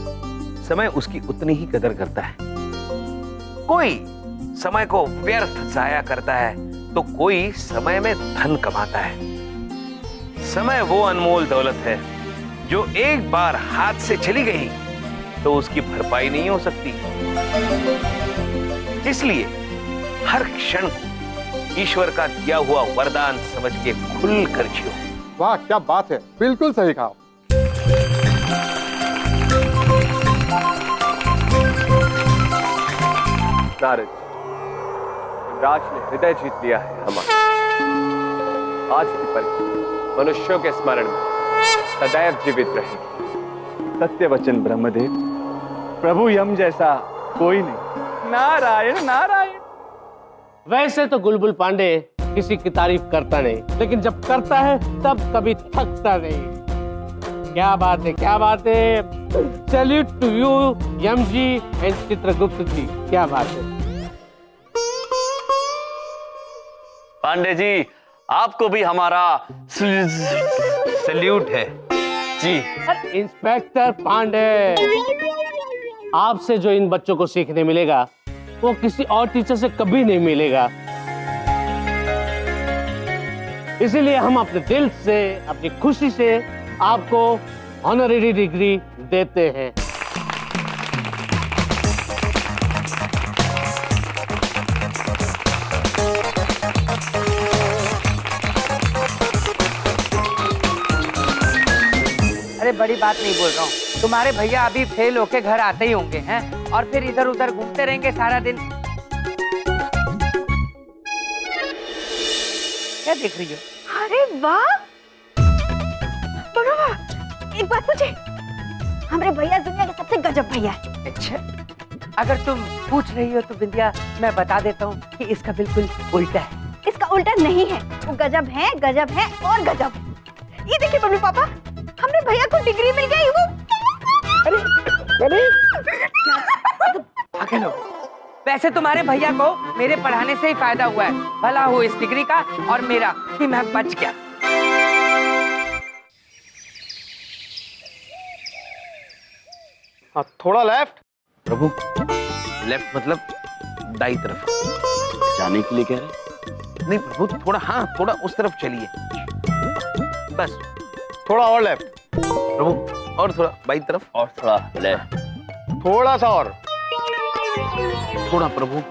समय उसकी उतनी ही कदर करता है। कोई समय को व्यर्थ जाया करता है तो कोई समय में धन कमाता है। समय वो अनमोल दौलत है जो एक बार हाथ से चली गई तो उसकी भरपाई नहीं हो सकती। इसलिए हर क्षण को ईश्वर का दिया हुआ वरदान समझ के खुल कर जियो। वाह क्या बात है, बिल्कुल सही कहा। नारद, युवराज ने हृदय जीत लिया है हमारा। आज की परीक्षा मनुष्यों के स्मरण में सदैव जीवित रहेगी। सत्य वचन ब्रह्मदेव, प्रभु यम जैसा कोई नहीं। नारायण नारायण। वैसे तो बुलबुल पांडे किसी की तारीफ करता नहीं, लेकिन जब करता है तब कभी थकता नहीं। क्या बात है। Salute to you Yam ji and Chitragupt ji, क्या बात है। पांडे जी, आपको भी हमारा सैल्यूट है जी। इंस्पेक्टर पांडे, आपसे जो इन बच्चों को सीखने मिलेगा वो किसी और टीचर से कभी नहीं मिलेगा। इसीलिए हम अपने दिल से, अपनी खुशी से आपको ऑनरेरी डिग्री देते हैं। अरे बड़ी बात नहीं बोल रहा हूँ, तुम्हारे भैया अभी फेल होके घर आते ही होंगे हैं, और फिर इधर उधर घूमते रहेंगे सारा दिन। क्या देख रही हो? अरे वाह, वाह, एक बात पूछे, हमारे भैया दुनिया के सबसे गजब भैया है। अच्छा, अगर तुम पूछ रही हो तो बिंदिया मैं बता देता हूँ कि इसका बिल्कुल उल्टा है। इसका उल्टा नहीं है, वो गजब है और गजब। ये देखिए मम्मी पापा, हमने भैया को डिग्री मिल गई। वो अरे पागल हो। वैसे तुम्हारे भैया को मेरे पढ़ाने से ही फायदा हुआ है, भला हो इस डिग्री का और मेरा कि मैं बच गया। हाँ, थोड़ा लेफ्ट। प्रभु, लेफ्ट मतलब दाई तरफ जाने के लिए कह रहे? नहीं प्रभु, थोड़ा, हाँ थोड़ा उस तरफ चलिए, बस थोड़ा और लेफ्ट प्रभु, और थोड़ा बाई तरफ, और थोड़ा लेफ्ट, थोड़ा सा और, थोड़ा प्रभु।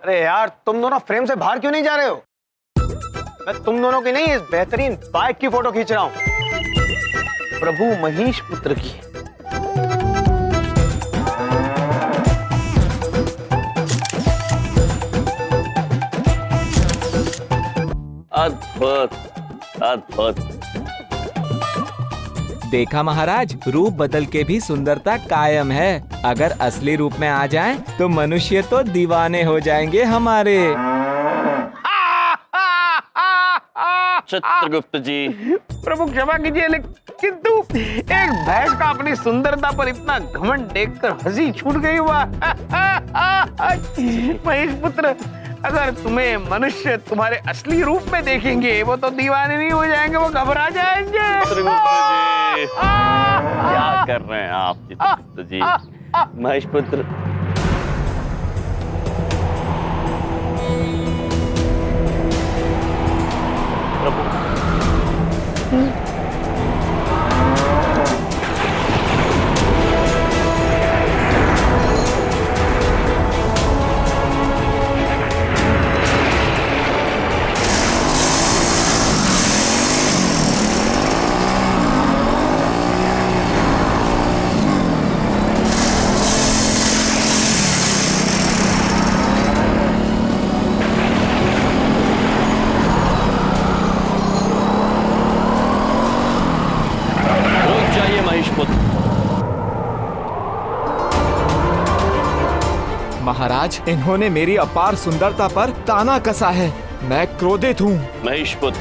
अरे यार, तुम दोनों फ्रेम से बाहर क्यों नहीं जा रहे हो? मैं तुम दोनों की नहीं, इस बेहतरीन बाइक की फोटो खींच रहा हूँ। प्रभु महेश पुत्र की। अद्भुत अद्भुत। देखा महाराज, रूप बदल के भी सुंदरता कायम है। अगर असली रूप में आ जाएं, तो मनुष्य तो दीवाने हो जाएंगे हमारे। चित्रगुप्त जी, प्रभु क्षमा कीजिए, किंतु एक भैंस का अपनी सुंदरता पर इतना घमंड देखकर हंसी छूट गई। महेश पुत्र, अगर तुम्हें मनुष्य तुम्हारे असली रूप में देखेंगे, वो तो दीवाने नहीं हो जाएंगे, वो घबरा जाएंगे। क्या कर रहे हैं आप चित्रगुप्त जी? महेश पुत्र, प्रभु महाराज, इन्होंने मेरी अपार सुंदरता पर ताना कसा है। मैं क्रोधित हूँ। महेश पुत्र,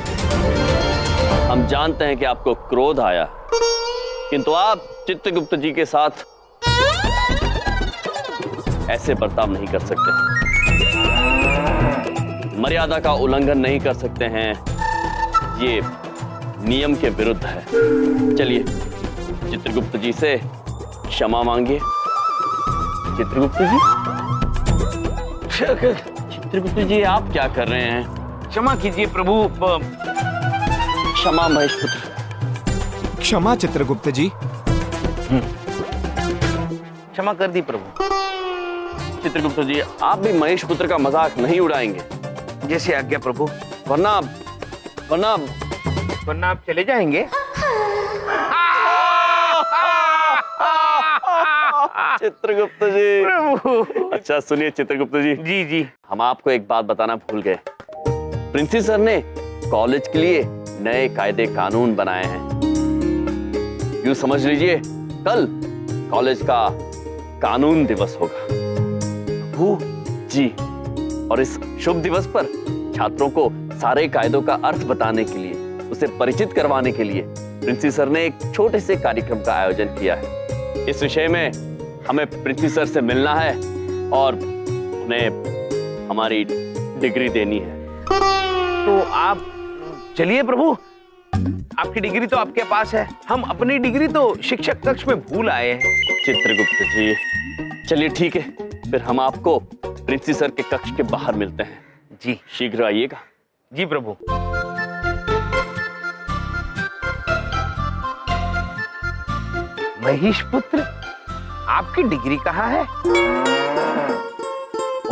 हम जानते हैं कि आपको क्रोध आया, किंतु आप चित्रगुप्त जी के साथ ऐसे बर्ताव नहीं कर सकते, मर्यादा का उल्लंघन नहीं कर सकते हैं। ये नियम के विरुद्ध है। चलिए चित्रगुप्त जी से क्षमा मांगिए। चित्रगुप्त जी, चित्रगुप्त जी आप क्या कर रहे हैं? क्षमा कीजिए प्रभु। क्षमा महेश पुत्र। क्षमा चित्रगुप्त जी। क्षमा कर दी प्रभु। चित्रगुप्त जी, आप भी महेश पुत्र का मजाक नहीं उड़ाएंगे। जैसे आज्ञा प्रभु। वरना आप चले जाएंगे। चित्रगुप्त जी प्रभु। अच्छा सुनिए चित्रगुप्त जी। जी जी। हम आपको एक बात बताना भूल गए। प्रिंसी सर ने कॉलेज के लिए नए कायदे कानून बनाए हैं। यूं समझ लीजिए कल कॉलेज का कानून दिवस होगा। वो जी, और इस शुभ दिवस पर छात्रों को सारे कायदों का अर्थ बताने के लिए, उसे परिचित करवाने के लिए प्रिंसी सर ने एक छोटे से कार्यक्रम का आयोजन किया है। इस विषय में हमें प्रिंसी सर से मिलना है और उन्हें हमारी डिग्री देनी है। तो आप चलिए प्रभु, आपकी डिग्री तो आपके पास है, हम अपनी डिग्री तो शिक्षक कक्ष में भूल आए हैं। चित्रगुप्त जी चलिए ठीक है, फिर हम आपको प्रिंसी सर के कक्ष के बाहर मिलते हैं। जी शीघ्र आइएगा। जी प्रभु। महेश पुत्र, आपकी डिग्री कहाँ है?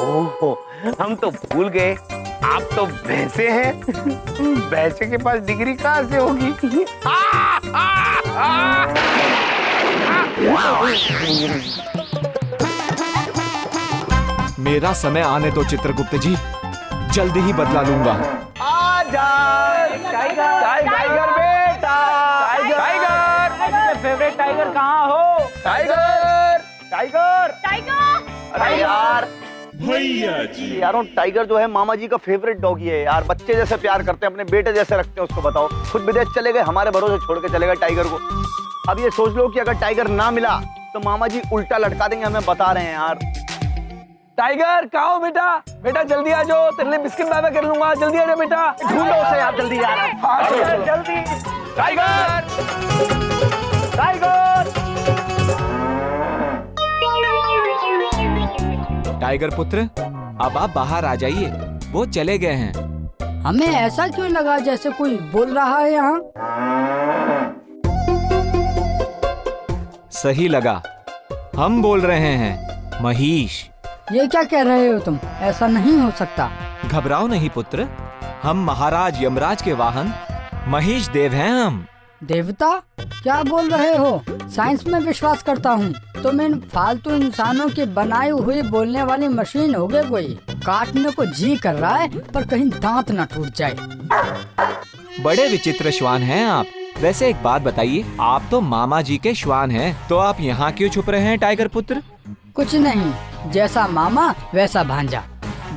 ओह, हम तो भूल गए, आप तो भैंसे हैं। भैंसे के पास डिग्री कहाँ से होगी? मेरा समय आने दो चित्रगुप्त जी, जल्दी ही बदला लूंगा। टाइगर बेटा, टाइगर फेवरेट टाइगर कहाँ हो? टाइगर, टाइगर, अरे यार भैया जी, यारों टाइगर जो है मामा जी का फेवरेट डॉगी है यार। बच्चे जैसे प्यार करते हैं, अपने बेटे जैसे रखते हैं उसको। बताओ, खुद विदेश चले गए, हमारे भरोसे छोड़ के चले गए टाइगर को। अब ये सोच लो कि अगर टाइगर ना मिला तो मामा जी उल्टा लटका देंगे, हमें बता रहे हैं यार। टाइगर कहाँ हो बेटा? बेटा जल्दी आ जाओ, तेरे लिए बिस्किट बाबा कर लूंगा, जल्दी आ जाओ बेटा। ढूंढो उसे यार, जल्दी यार। हाँ, चलो। जल्दी। Tiger, tiger. टाइगर पुत्र, अब आप बाहर आ जाइए, वो चले गए हैं। हमें ऐसा क्यों लगा जैसे कोई बोल रहा है यहाँ? सही लगा, हम बोल रहे हैं, महेश। ये क्या कह रहे हो तुम? ऐसा नहीं हो सकता। घबराओ नहीं पुत्र, हम महाराज यमराज के वाहन महेश देव हैं हम। देवता? क्या बोल रहे हो? साइंस में विश्वास करता हूँ, तुम इन फालतू इंसानों के बनाए हुए बोलने वाली मशीन हो गए। कोई काटने को जी कर रहा है पर कहीं दांत न टूट जाए। बड़े विचित्र श्वान हैं आप। वैसे एक बात बताइए, आप तो मामा जी के श्वान हैं, तो आप यहाँ क्यों छुप रहे हैं टाइगर पुत्र? कुछ नहीं, जैसा मामा वैसा भांजा।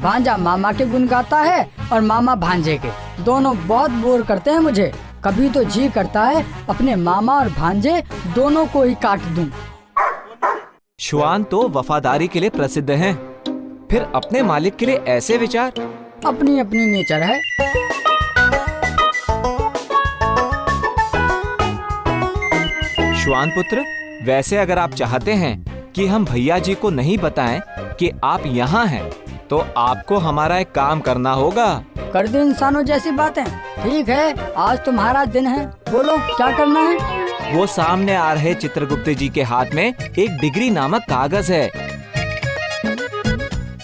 भांजा मामा के गुण गाता है और मामा भांजे के। दोनों बहुत बोर करते हैं मुझे। कभी तो जी करता है अपने मामा और भांजे दोनों को ही काट दूं। श्वान तो वफादारी के लिए प्रसिद्ध हैं, फिर अपने मालिक के लिए ऐसे विचार? अपनी अपनी नेचर है। श्वान पुत्र, वैसे अगर आप चाहते हैं कि हम भैया जी को नहीं बताएं कि आप यहाँ हैं, तो आपको हमारा एक काम करना होगा। कर दो इंसानों जैसी बातें। ठीक है, आज तुम्हारा दिन है, बोलो क्या करना है? वो सामने आ रहे चित्रगुप्त जी के हाथ में एक डिग्री नामक कागज है।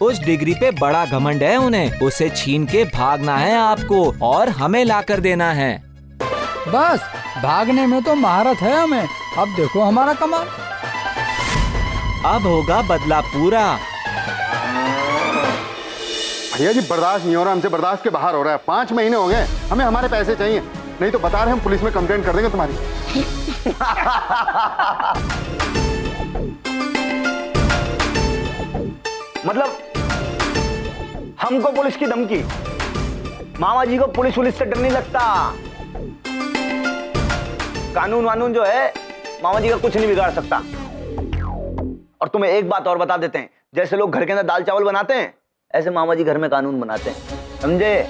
उस डिग्री पे बड़ा घमंड है उन्हें, उसे छीन के भागना है आपको और हमें लाकर देना है। बस, भागने में तो महारत है हमें। अब देखो हमारा कमाल। अब होगा बदला पूरा। भैया जी बर्दाश्त नहीं हो रहा, हमसे बर्दाश्त के बाहर हो रहा है। 5 महीने हो गए, हमें हमारे पैसे चाहिए, नहीं तो बता रहे हम पुलिस में कंप्लेंट कर देंगे तुम्हारी। मतलब हमको पुलिस की धमकी? मामा जी को पुलिस से डर नहीं लगता। कानून वानून जो है मामा जी का कुछ नहीं बिगाड़ सकता। और तुम्हें एक बात और बता देते हैं, जैसे लोग घर के अंदर दाल चावल बनाते हैं, ऐसे मामा जी घर में कानून बनाते हैं, समझे?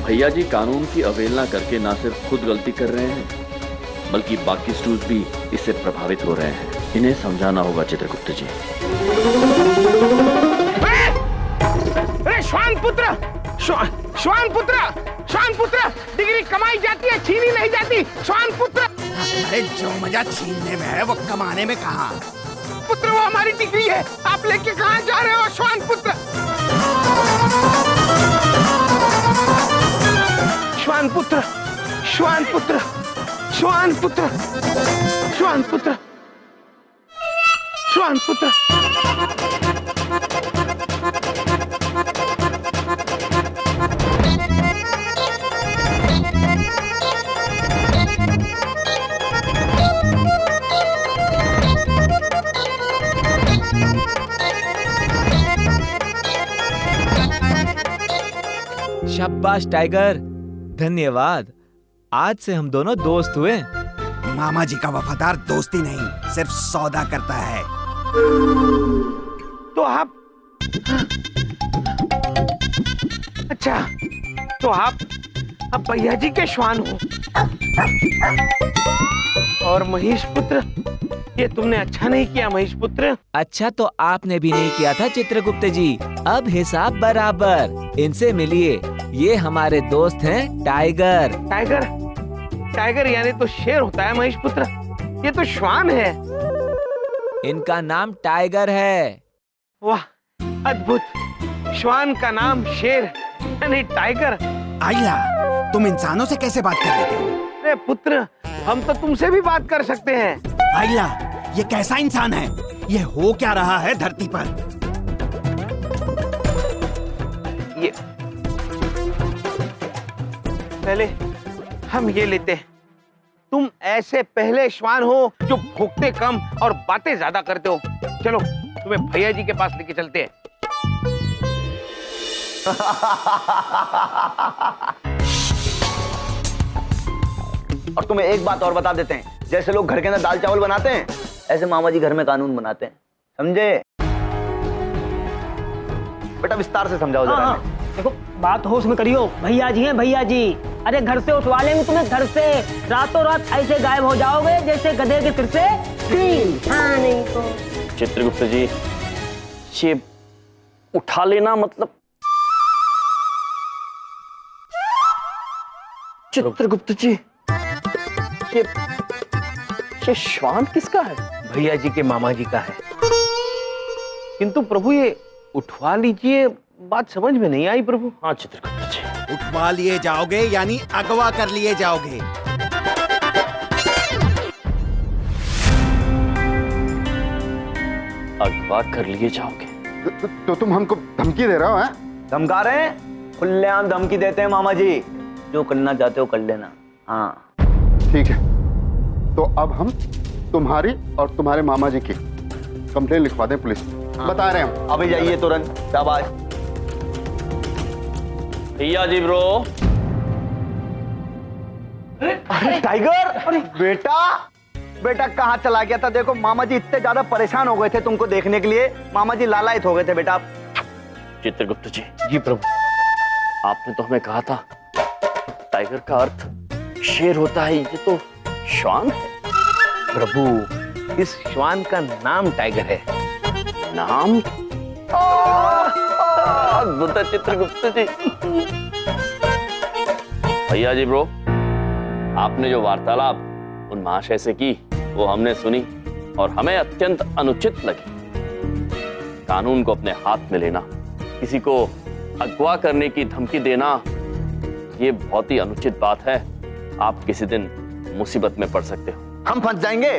भैया जी कानून की अवहेलना करके ना सिर्फ खुद गलती कर रहे हैं, बल्कि बाकी स्टूडेंट्स भी इससे प्रभावित हो रहे हैं। इन्हें समझाना होगा चित्रगुप्त जी। अरे श्वान पुत्र, श्वान पुत्र, डिग्री कमाई जाती है, छीनी नहीं जाती। श्वान पुत्र, अरे जो मजा छीनने में है वो कमाने में कहाँ? पुत्र वो हमारी डिग्री है, आप लेके कहाँ जा रहे हो श्वान पुत्र? श्वान पुत्र, श्वान पुत्र, श्वान पुत्र, श्वान पुत्र, श्वान पुत्र। शाबाश टाइगर, धन्यवाद। आज से हम दोनों दोस्त हुए। मामा जी का वफादार दोस्ती नहीं, सिर्फ सौदा करता है। तो आप, अच्छा, तो आप अब भैया जी के श्वान हो। और महेश पुत्र, ये तुमने अच्छा नहीं किया महेश पुत्र। अच्छा तो आपने भी नहीं किया था चित्रगुप्त जी। अब हिसाब बराबर। इनसे मिलिए, ये हमारे दोस्त हैं टाइगर। टाइगर, टाइगर यानी तो शेर होता है महेश पुत्र, ये तो श्वान है। इनका नाम टाइगर है। वाह अद्भुत, श्वान का नाम शेर यानी टाइगर। आइला, तुम इंसानों से कैसे बात कर लेते हो? अरे पुत्र, हम तो तुमसे भी बात कर सकते हैं। आइला, ये कैसा इंसान है? ये हो क्या रहा है धरती पर? ये पहले हम ये लेते हैं। तुम ऐसे पहले श्वान हो जो भूखते कम और बातें ज्यादा करते हो। चलो तुम्हें भैया जी के पास लेके चलते हैं। और तुम्हें एक बात और बता देते हैं, जैसे लोग घर के अंदर दाल चावल बनाते हैं, ऐसे मामा जी घर में कानून बनाते हैं, समझे? बेटा विस्तार से समझाओ जरा। देखो बात होश में करियो, भैया जी हैं भैया जी। अरे घर से उठवा लेंगे तुम्हें, घर से रातों रात ऐसे गायब हो जाओगे जैसे गधे के सिर से तीर। हाँ नहीं तो चित्रगुप्त जी, ये उठा लेना मतलब? चित्रगुप्त जी, ये श्वान किसका है? भैया जी के मामा जी का है। किंतु प्रभु ये उठवा लीजिए, बात समझ में नहीं आई प्रभु। हाँ चित्रगुप्त जी। उठवा लिए जाओगे यानी अगवा कर लिए जाओगे। अगवा कर लिए जाओगे? तो तुम हमको धमकी दे रहे हो? धमका रहे हैं? खुलेआम धमकी देते हैं मामा जी। जो करना चाहते हो कर लेना। हाँ ठीक है, तो अब हम तुम्हारी और तुम्हारे मामा जी की कंप्लेन लिखवा दें पुलिस। बता रहे हैं हम। अभी जाइए तुरंत। शाबाश भैया जी ब्रो। अरे टाइगर, अरे बेटा बेटा कहाँ चला गया था? देखो मामा जी इतने ज्यादा परेशान हो गए थे तुमको देखने के लिए, मामा जी लालायित हो गए थे बेटा। चित्रगुप्त जी। जी प्रभु। आपने तो हमें कहा था टाइगर का अर्थ शेर होता है, ये तो श्वान है। प्रभु इस श्वान का नाम टाइगर है। नाम? अद्भुत है चित्रगुप्त जी। भैया जी ब्रो, आपने जो वार्तालाप उन महाशय से की वो हमने सुनी और हमें अत्यंत अनुचित लगी। कानून को अपने हाथ में लेना, किसी को अगवा करने की धमकी देना, ये बहुत ही अनुचित बात है। आप किसी दिन मुसीबत में पड़ सकते हो। हम फंस जाएंगे?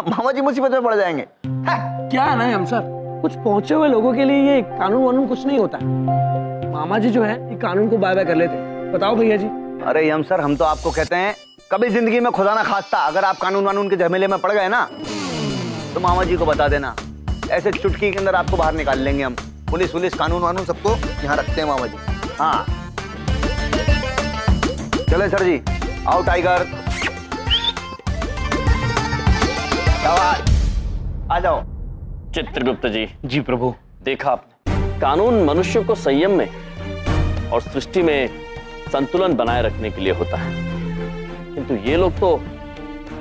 मामा जी मुसीबत में पड़ जाएंगे? क्या है ना हम सर, कुछ पहुंचे हुए लोगों के लिए ये कानून वानून कुछ नहीं होता। मामा जी जो है ये कानून को बाय बाय कर लेते हैं। बताओ भैया जी। अरे यम सर, हम तो आपको कहते हैं कभी जिंदगी में खुदा ना खास्ता अगर आप कानून वानून के झमेले में पड़ गए ना तो मामा जी को बता देना, ऐसे चुटकी के अंदर आपको बाहर निकाल लेंगे हम। पुलिस वुलिस कानून वानून सबको यहाँ रखते हैं मामा जी। हाँ चले सर जी, आओ टाइगर, आ जाओ। चित्रगुप्त जी। जी प्रभु। देखा आपने, कानून मनुष्य को संयम में और सृष्टि में संतुलन बनाए रखने के लिए होता है, किंतु ये लोग तो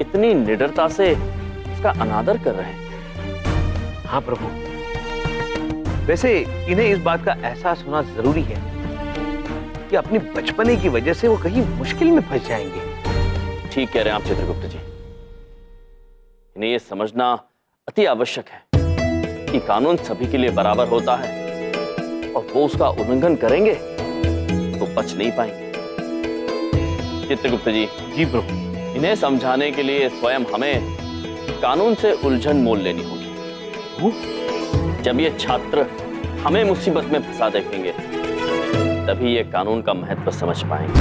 इतनी निडरता से इसका अनादर कर रहे हैं। हाँ प्रभु, वैसे इन्हें इस बात का एहसास होना जरूरी है कि अपनी बचपने की वजह से वो कहीं मुश्किल में फंस जाएंगे। ठीक कह रहे हैं आप चित्रगुप्त जी। इन्हें ये समझना अति आवश्यक है कि कानून सभी के लिए बराबर होता है और वो उसका उल्लंघन करेंगे तो बच नहीं पाएंगे। चित्रगुप्त जी। जी प्रभु। इन्हें समझाने के लिए स्वयं हमें कानून से उलझन मोल लेनी होगी। जब ये छात्र हमें मुसीबत में फंसा देखेंगे तभी ये कानून का महत्व समझ पाएंगे।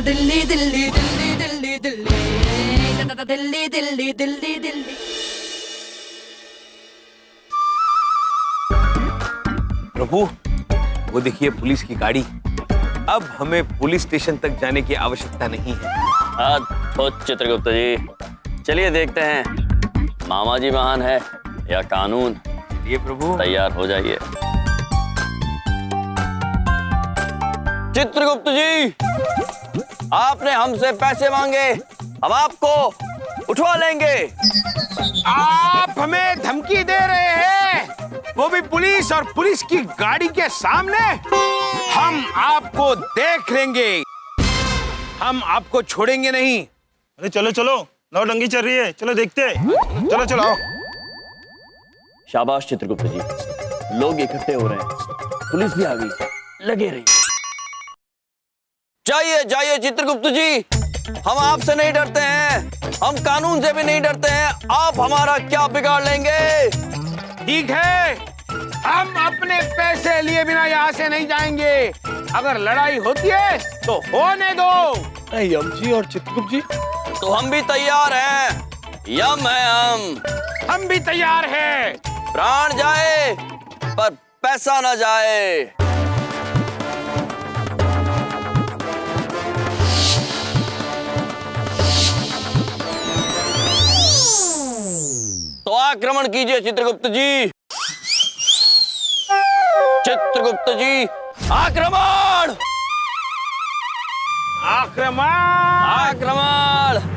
दिल्ली दिल्ली दिल्ली दिल्ली दिल्ली दिल्ली दिल्ली दिल्ली। प्रभु वो देखिए पुलिस की गाड़ी। अब हमें पुलिस स्टेशन तक जाने की आवश्यकता नहीं है। अद्भुत चित्रगुप्त जी। चलिए देखते हैं मामा जी महान है या कानून। ये प्रभु तैयार हो जाइए। चित्रगुप्त जी, आपने हमसे पैसे मांगे, अब आपको उठवा लेंगे। आप हमें धमकी दे रहे हैं? वो भी पुलिस और पुलिस की गाड़ी के सामने। हम आपको देख लेंगे, हम आपको छोड़ेंगे नहीं। अरे चलो चलो, नौटंकी चल रही है, चलो देखते हैं। चलो चलो आओ। शाबाश चित्रगुप्त जी, लोग इकट्ठे हो रहे हैं, पुलिस भी आ गई, लगे रहिए। जाइए जाइए चित्रगुप्त जी, हम आपसे नहीं डरते हैं, हम कानून से भी नहीं डरते हैं, आप हमारा क्या बिगाड़ लेंगे? ठीक है, हम अपने पैसे लिए बिना यहाँ से नहीं जाएंगे। अगर लड़ाई होती है तो होने दो। यम जी और चित्रगुप्त जी, तो हम भी तैयार हैं। यम है हम भी तैयार हैं। प्राण जाए पर पैसा ना जाए। तो आक्रमण कीजिए चित्रगुप्त जी। चित्रगुप्त जी, आक्रमण! आक्रमण! आक्रमण!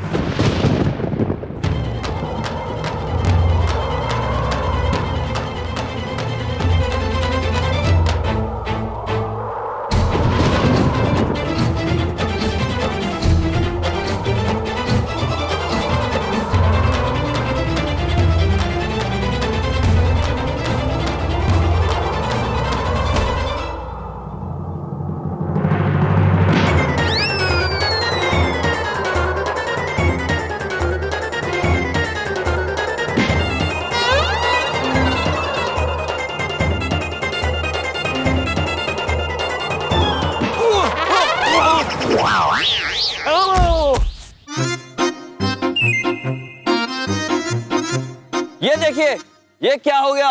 ये देखिए, ये क्या हो गया?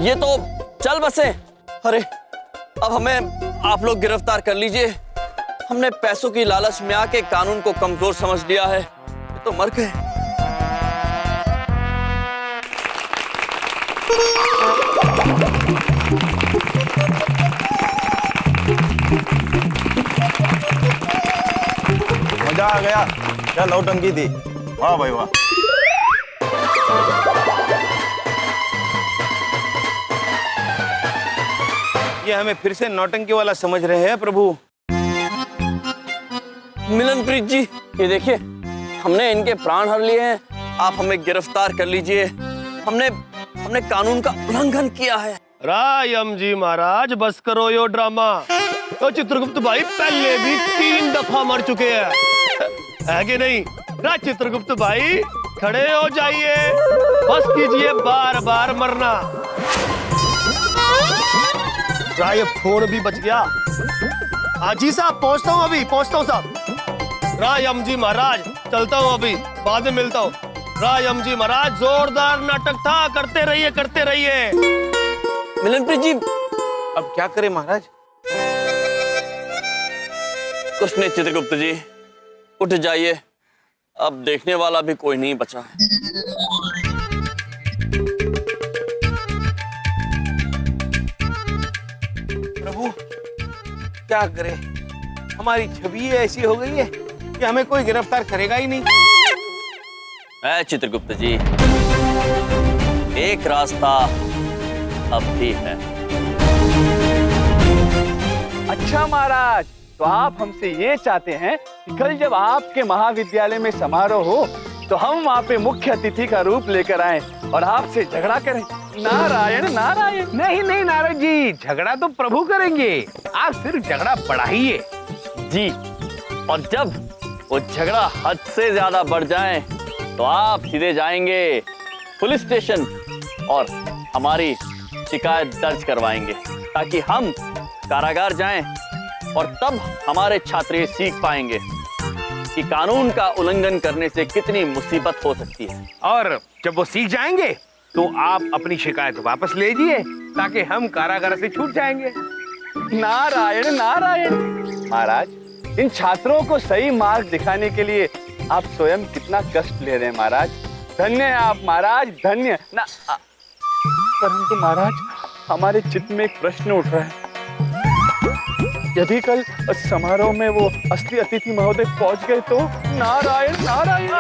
ये तो चल बसे। अरे अब हमें आप लोग गिरफ्तार कर लीजिए। हमने पैसों की लालच में आके कानून को कमजोर समझ लिया है, ये तो मर गए। मजा आ गया, क्या नौटंकी थी, वाह भाई वाह। ये हमें फिर से नौटंकी वाला समझ रहे हैं प्रभु। मिलनप्रीत जी, ये देखिए, हमने इनके प्राण हर लिए हैं, आप हमें गिरफ्तार कर लीजिए। हमने कानून का उल्लंघन किया है। रायम जी महाराज, बस करो यो ड्रामा। तो चित्रगुप्त भाई पहले भी 3 दफा मर चुके हैं, है कि नहीं? ना चित्रगुप्त भाई, खड़े हो जाइए, बस कीजिए बार बार मरना। राय फोन भी बच गया। हाँ जी साहब, पहुंचता हूँ, अभी पहुंचता हूँ साहब। रायम जी महाराज, चलता हूँ, अभी बाद में मिलता हूँ। रायम जी महाराज, जोरदार नाटक था, करते रहिए करते रहिए। मिलनप्रीत जी, अब क्या करें महाराज? कुछ नहीं चित्रगुप्त जी, उठ जाइए, अब देखने वाला भी कोई नहीं बचा है। प्रभु क्या करें, हमारी छवि ऐसी हो गई है कि हमें कोई गिरफ्तार करेगा ही नहीं। ऐ चित्रगुप्त जी, एक रास्ता अब भी है। अच्छा महाराज, तो आप हमसे ये चाहते हैं कि कल जब आपके महाविद्यालय में समारोह हो तो हम वहाँ पे मुख्य अतिथि का रूप लेकर आएं और आपसे झगड़ा करें। नारायण नारायण। नहीं नहीं नारद जी, झगड़ा तो प्रभु करेंगे, आप सिर्फ झगड़ा बढ़ाइए। जी, और जब वो झगड़ा हद से ज्यादा बढ़ जाए तो आप सीधे जाएंगे पुलिस स्टेशन और हमारी शिकायत दर्ज करवाएंगे, ताकि हम कारागार जाएं और तब हमारे छात्र ये सीख पाएंगे कि कानून का उल्लंघन करने से कितनी मुसीबत हो सकती है। और जब वो सीख जाएंगे तो आप अपनी शिकायत वापस ले लीजिए, ताकि हम कारागार से छूट जाएंगे। नारायण नारायण। महाराज, इन छात्रों को सही मार्ग दिखाने के लिए आप स्वयं कितना कष्ट ले रहे हैं महाराज। धन्य है आप महाराज, धन्य ना। परंतु महाराज, हमारे चित्त में एक प्रश्न उठ रहा है। यदि कल समारोह में वो असली अतिथि महोदय पहुंच गए तो? नारायण नारायण।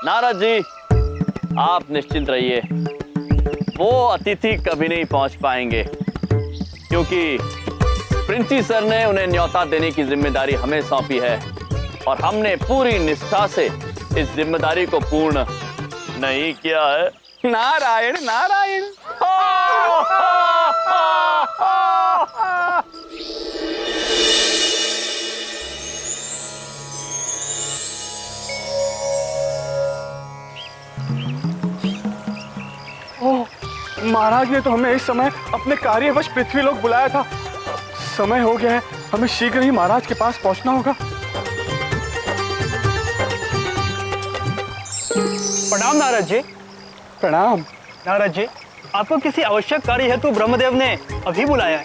नारद जी, आप निश्चिंत रहिए, वो अतिथि कभी नहीं पहुंच पाएंगे, क्योंकि प्रिंसी सर ने उन्हें न्योता देने की जिम्मेदारी हमें सौंपी है और हमने पूरी निष्ठा से इस जिम्मेदारी को पूर्ण नहीं किया है। नारायण नारायण। महाराज ने तो हमें इस समय अपने कार्यवश पृथ्वीलोक बुलाया था। समय हो गया है, हमें शीघ्र ही महाराज के पास पहुंचना होगा। प्रणाम नारद जी। प्रणाम नारद जी, आपको किसी आवश्यक कार्य हेतु ब्रह्मदेव ने अभी बुलाया है।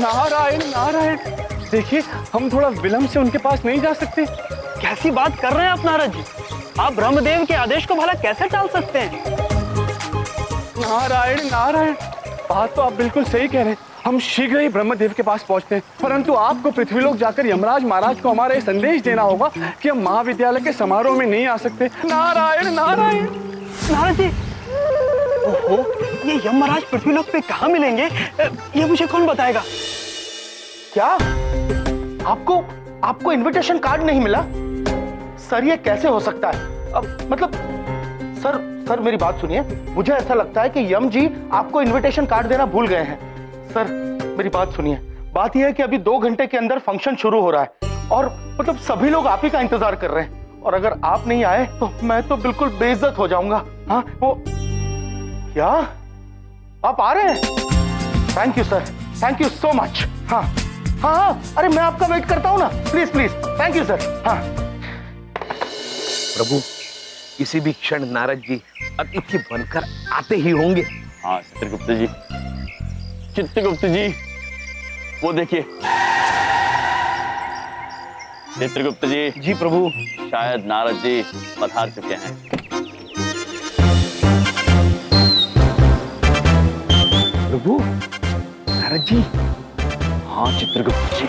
नारायण नारायण। देखिए, हम थोड़ा विलंब से उनके पास नहीं जा सकते। कैसी बात कर रहे हैं आप नारद जी? आप ब्रह्मदेव के आदेश को भला कैसे टाल सकते हैं? नारायण नारायण, बात तो आप बिल्कुल सही कह रहे हैं। हम शीघ्र ही ब्रह्मदेव के पास पहुंचते हैं, परंतु आपको पृथ्वीलोक जाकर यमराज महाराज को हमारा ये संदेश देना होगा कि हम महाविद्यालय के समारोह में नहीं आ सकते। नारायण नारायण। नारद जी, ओहो, ये यमराज पृथ्वीलोक पे कहाँ मिलेंगे? ये मुझे कौन बताएगा? क्या आपको इनविटेशन कार्ड नहीं मिला? सर, ये कैसे हो सकता है? अब मतलब सर मेरी बात सुनिए। मुझे ऐसा लगता है कि यम जी आपको इनविटेशन कार्ड देना भूल गए हैं। सर मेरी बात सुनिए। बात यह है कि अभी 2 घंटे के अंदर फंक्शन शुरू हो रहा है और मतलब सभी लोग आप ही का इंतजार कर रहे हैं, और अगर आप नहीं आए तो मैं तो बिल्कुल बेइज्जत हो जाऊंगा। हाँ, वो क्या आप आ रहे हैं? Thank you sir, thank you so much. हाँ हाँ हाँ, अरे मैं आपका वेट करता हूँ ना, please please. Thank you sir. हाँ प्रभु, किसी भी क्षण नारद जी अतिथि बनकर आते ही होंगे। हाँ चित्रगुप्त जी, चित्रगुप्त जी, वो देखिए। चित्रगुप्त जी। जी प्रभु। शायद नारद जी पधार चुके हैं। प्रभु, नारद जी। हाँ चित्रगुप्त जी।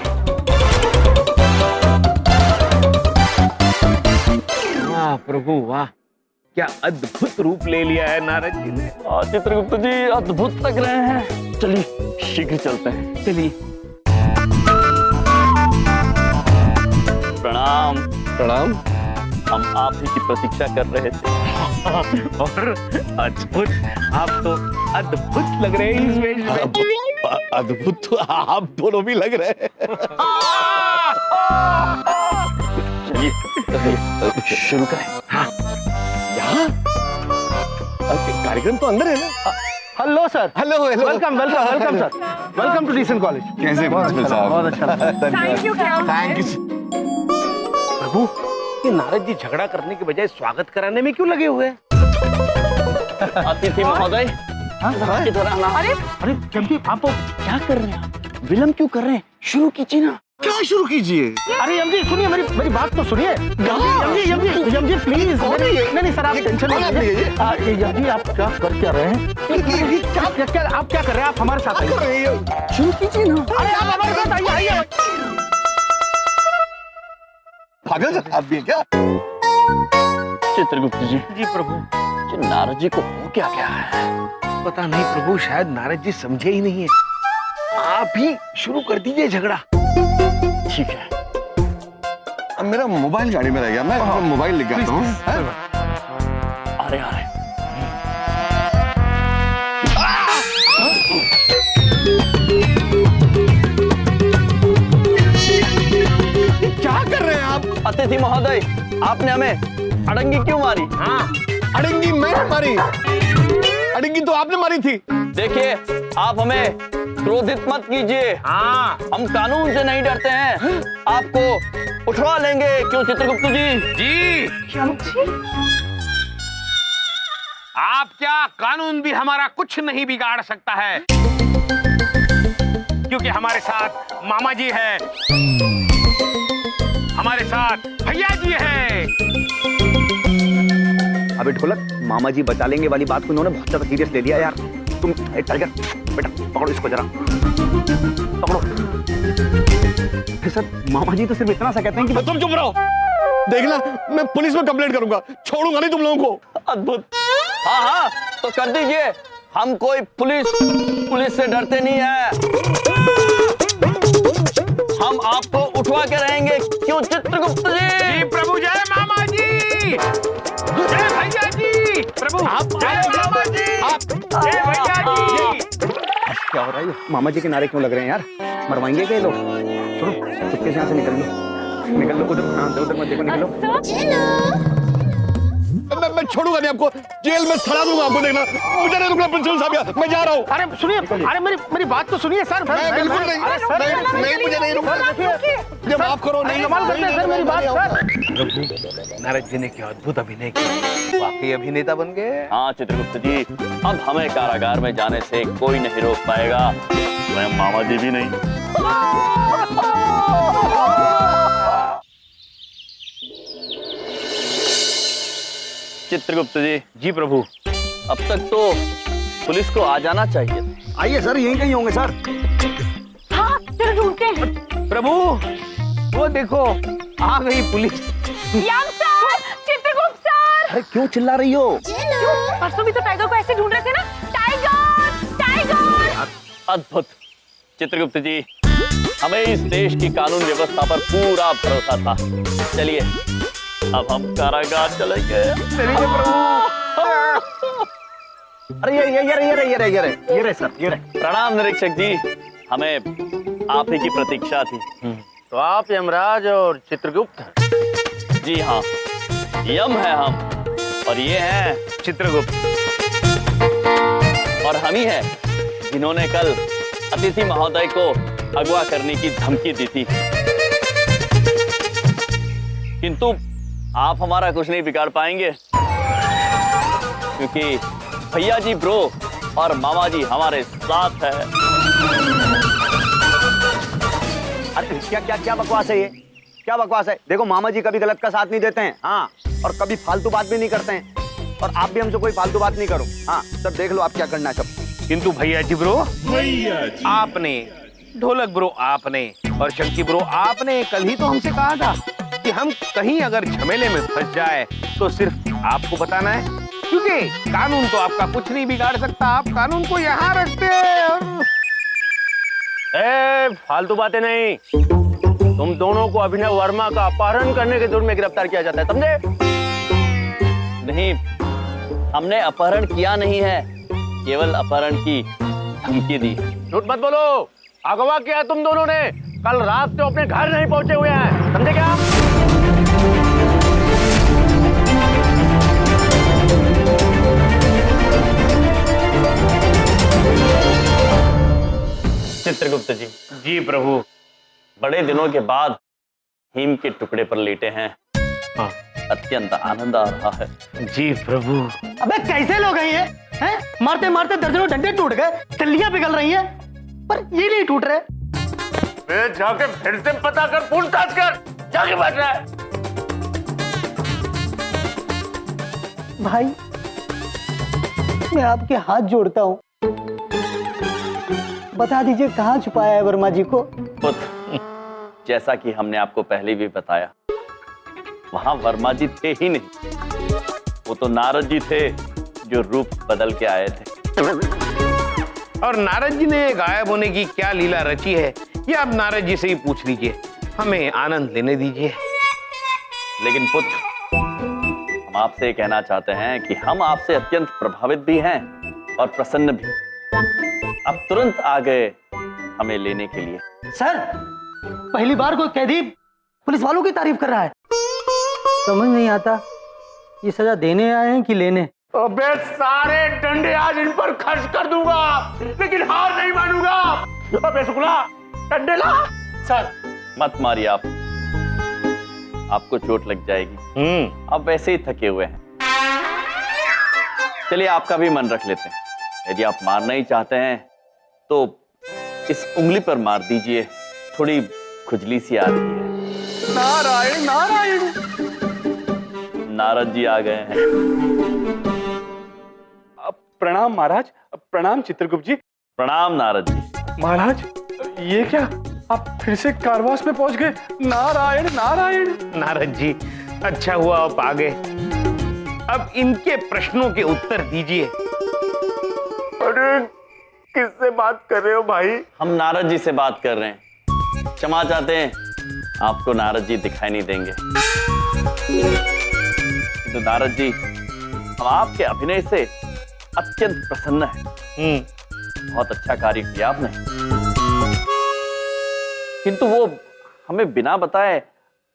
वाह प्रभु वाह, क्या अद्भुत रूप ले लिया है नारद जी ने। चित्रगुप्त जी अद्भुत लग रहे हैं। चलिए शीघ्र चलते हैं। चलिए। प्रणाम। प्रणाम। हम आप ही की प्रतीक्षा कर रहे थे। और अद्भुत, आप तो अद्भुत लग रहे हैं इस वेश में। अद्भुत तो आप दोनों भी लग रहे हैं। चलिए शुरू करें। हाँ, यहाँ कार्यक्रम तो अंदर है ना। Hello sir. Hello hello. Welcome welcome welcome sir. Welcome to decent college. कैसे प्रिंसिपल साहब? बहुत अच्छा। Thank you. Thank you. प्रभु, ये नारद जी झगड़ा करने के बजाय स्वागत कराने में क्यों लगे हुए हैं? अतिथि महोदय, अरे जमजी, आप क्या कर रहे हैं? विलंब क्यों कर रहे हैं? शुरू कीजिए ना। क्या शुरू कीजिए? अरे यमजी सुनिए, मेरी बात तो सुनिए। यमजी प्लीज। नहीं सर, आप टेंशन नहीं लीजिए। यमजी आप क्या कर क्या रहे हैं? आप क्या कर रहे हैं? आप हमारे साथ आइए। शुरू कीजिए ना। अरे आप हमारे साथ आइए। पागल आप भी क्या? चित्रगुप्त जी। जी प्रभु। नारद जी को हो क्या गया है? पता नहीं प्रभु, शायद नारद जी समझे ही नहीं है। आप ही शुरू कर दीजिए झगड़ा। ठीक है। अब मेरा मोबाइल गाड़ी में रह गया, मैं मोबाइल लेकर आता हूँ। आ रहे। क्या कर रहे हैं आप? अतिथि महोदय, आपने हमें अड़ंगी क्यों मारी? हाँ, अड़ंगी मैंने मारी। अड़ंगी तो आपने मारी थी। देखिए, आप हमें क्रोधित मत कीजिए। हाँ, हम कानून से नहीं डरते हैं। आपको उठवा लेंगे, क्यों चित्रगुप्त जी? जी। आप क्या, कानून भी हमारा कुछ नहीं बिगाड़ सकता है, क्योंकि हमारे साथ मामा जी है, हमारे साथ भैया जी है। अबे ढोलक, मामा जी बचा लेंगे वाली बात को इन्होंने बहुत ज्यादा सीरियस ले लिया यार। तुम टाइगर बेटा पकड़ो इसको जरा, पकड़ो। सर मामा जी तो सिर्फ इतना सा कहते हैं कि तुम चुप रहो। देखना, मैं पुलिस में कंप्लेंट करूंगा, छोड़ूंगा नहीं तुम लोगों को। अद्भुत। हाँ हाँ, तो कर दीजिए। हम कोई पुलिस से डरते नहीं है। हम आपको उठवा के रहेंगे, क्यों चित्रगुप्त जी? प्रभु जय मामा जी, जय भैया जी, प्रभु आप जय मामा जी, जय भैया जी। क्या हो रहा है? मामा जी के नारे क्यों लग रहे हैं यार? मरवाएंगे क्या ये लोग? छोड़ो, चुपके से यहाँ से निकल लो उधर। हाँ, उधर मत देखो, निकलो। मैं छोड़ूंगा नहीं आपको, जेल में सड़ा दूंगा आपको, देखना। मुझे नहीं रुकना प्रिंसिपल साहब, मैं जा रहा हूँ। अरे सुनिए, अरे मेरी बात तो सुनिए सर। मैं बिल्कुल नहीं, मुझे नहीं रुकना। जब माफ करो, नहीं कमाल करते हैं सर, मेरी बात सर। नारद जी ने क्या अद्भुत अभिनय किया, वाकई अभिनेता बन गए। हाँ चित्रगुप्त जी, अब हमें कारागार में जाने से कोई नहीं रोक पाएगा, स्वयं मामा जी भी नहीं। चित्रगुप्त जी। जी प्रभु। अब तक तो पुलिस को आ जाना चाहिए। आइए सर, यहीं कहीं होंगे सर। हाँ चलो ढूंढते हैं। प्रभु वो देखो, आ गई पुलिस। यम सर, चित्रगुप्त सर। अरे क्यों चिल्ला रही हो? क्यों? परसों भी तो टाइगर को ऐसे ढूंढ रहे थे ना। Tiger, tiger. अद्भुत चित्रगुप्त जी, हमें इस देश की कानून व्यवस्था पर पूरा भरोसा था। चलिए अब हम कारागार चलेंगे। चलिए प्रभु। अरे ये रहे सर, ये रहे। प्रणाम निरीक्षक जी, हमें आप ही की प्रतीक्षा थी। तो आप यमराज और चित्रगुप्त? जी हाँ, यम है हम और ये हैं चित्रगुप्त। और हम ही हैं जिन्होंने कल अतिथि महोदय को अगवा करने की धमकी दी थी, किंतु आप हमारा कुछ नहीं बिगाड़ पाएंगे, क्योंकि भैया जी ब्रो और मामा जी हमारे साथ है। अरे क्या बकवास है ये? क्या बकवास है? देखो मामा जी कभी गलत का साथ नहीं देते हैं, हाँ, और कभी फालतू बात भी नहीं करते हैं, और आप भी हमसे कोई फालतू बात नहीं करो। हाँ, सब देख लो आप क्या करना है सब। किंतु भैया जी ब्रो, आपने, ढोलक ब्रो आपने, और शंकी ब्रो आपने कल ही तो हमसे कहा था कि हम कहीं अगर झमेले में फंस जाए तो सिर्फ आपको बताना है, क्योंकि कानून तो आपका कुछ नहीं बिगाड़ सकता, आप कानून को यहाँ रखते हैं। फालतू बातें नहीं, तुम दोनों को अभिनव वर्मा का अपहरण करने के जुर्म में गिरफ्तार किया जाता है, समझे? नहीं, हमने अपहरण किया नहीं है, केवल अपहरण की धमकी दी। झूठ मत बोलो, अगवा किया तुम दोनों ने, कल रात से अपने घर नहीं पहुंचे हुए हैं, समझे क्या? चित्रगुप्त जी। जी प्रभु। बड़े दिनों के बाद हिम के टुकड़े पर लेटे हैं। हाँ। अत्यंत आनंद आ रहा है। जी प्रभु। अबे कैसे लोग हैं ये? हैं? मारते मारते दर्जनों डंडे टूट गए, चल्लियां पिघल रही हैं, पर ये नहीं टूट रहे। जाके फिर से पता कर, पूछताछ कर, जाके बैठ रहा है। भाई मैं आपके हाथ जोड़ता हूँ, बता दीजिए कहाँ छुपाया है वर्मा जी को? पुत्र, जैसा कि हमने आपको पहले भी बताया, वहां वर्मा जी थे ही नहीं, वो तो नारद जी थे जो रूप बदल के आए थे। और नारद जी ने गायब होने की क्या लीला रची है, ये आप नारद जी से ही पूछ लीजिए, हमें आनंद लेने दीजिए। लेकिन पुत्र, हम आपसे कहना चाहते हैं कि हम आपसे अत्यंत प्रभावित भी हैं और प्रसन्न भी। अब तुरंत आ गए हमें लेने के लिए। सर, पहली बार कोई कैदी पुलिस वालों की तारीफ कर रहा है। समझ नहीं आता, ये सजा देने आए हैं कि लेने? अबे सारे डंडे आज इन पर खर्च कर दूंगा, लेकिन हार नहीं मानूंगा। अबे शुक्ला, डंडे ला। सर मत मारिए आप, आपको चोट लग जाएगी। आप वैसे ही थके हुए हैं। चलिए आपका भी मन रख लेते हैं। यदि आप मारना ही चाहते हैं तो इस उंगली पर मार दीजिए, थोड़ी खुजली सी आ रही है। नारायण नारायण। नारद जी आ गए हैं। प्रणाम महाराज। प्रणाम चित्रगुप्त जी। प्रणाम नारद जी। महाराज ये क्या, आप फिर से कारवास में पहुंच गए? नारायण नारायण। नारद जी, अच्छा हुआ आप आ गए। अब इनके प्रश्नों के उत्तर दीजिए। अरे किससे बात कर रहे हो भाई? हम नारद जी से बात कर रहे हैं। क्षमा चाहते हैं, आपको नारद जी दिखाई नहीं देंगे। तो नारद जी, हम आपके अभिनय से अत्यंत प्रसन्न हैं। बहुत अच्छा कार्य किया आपने, किंतु वो हमें बिना बताए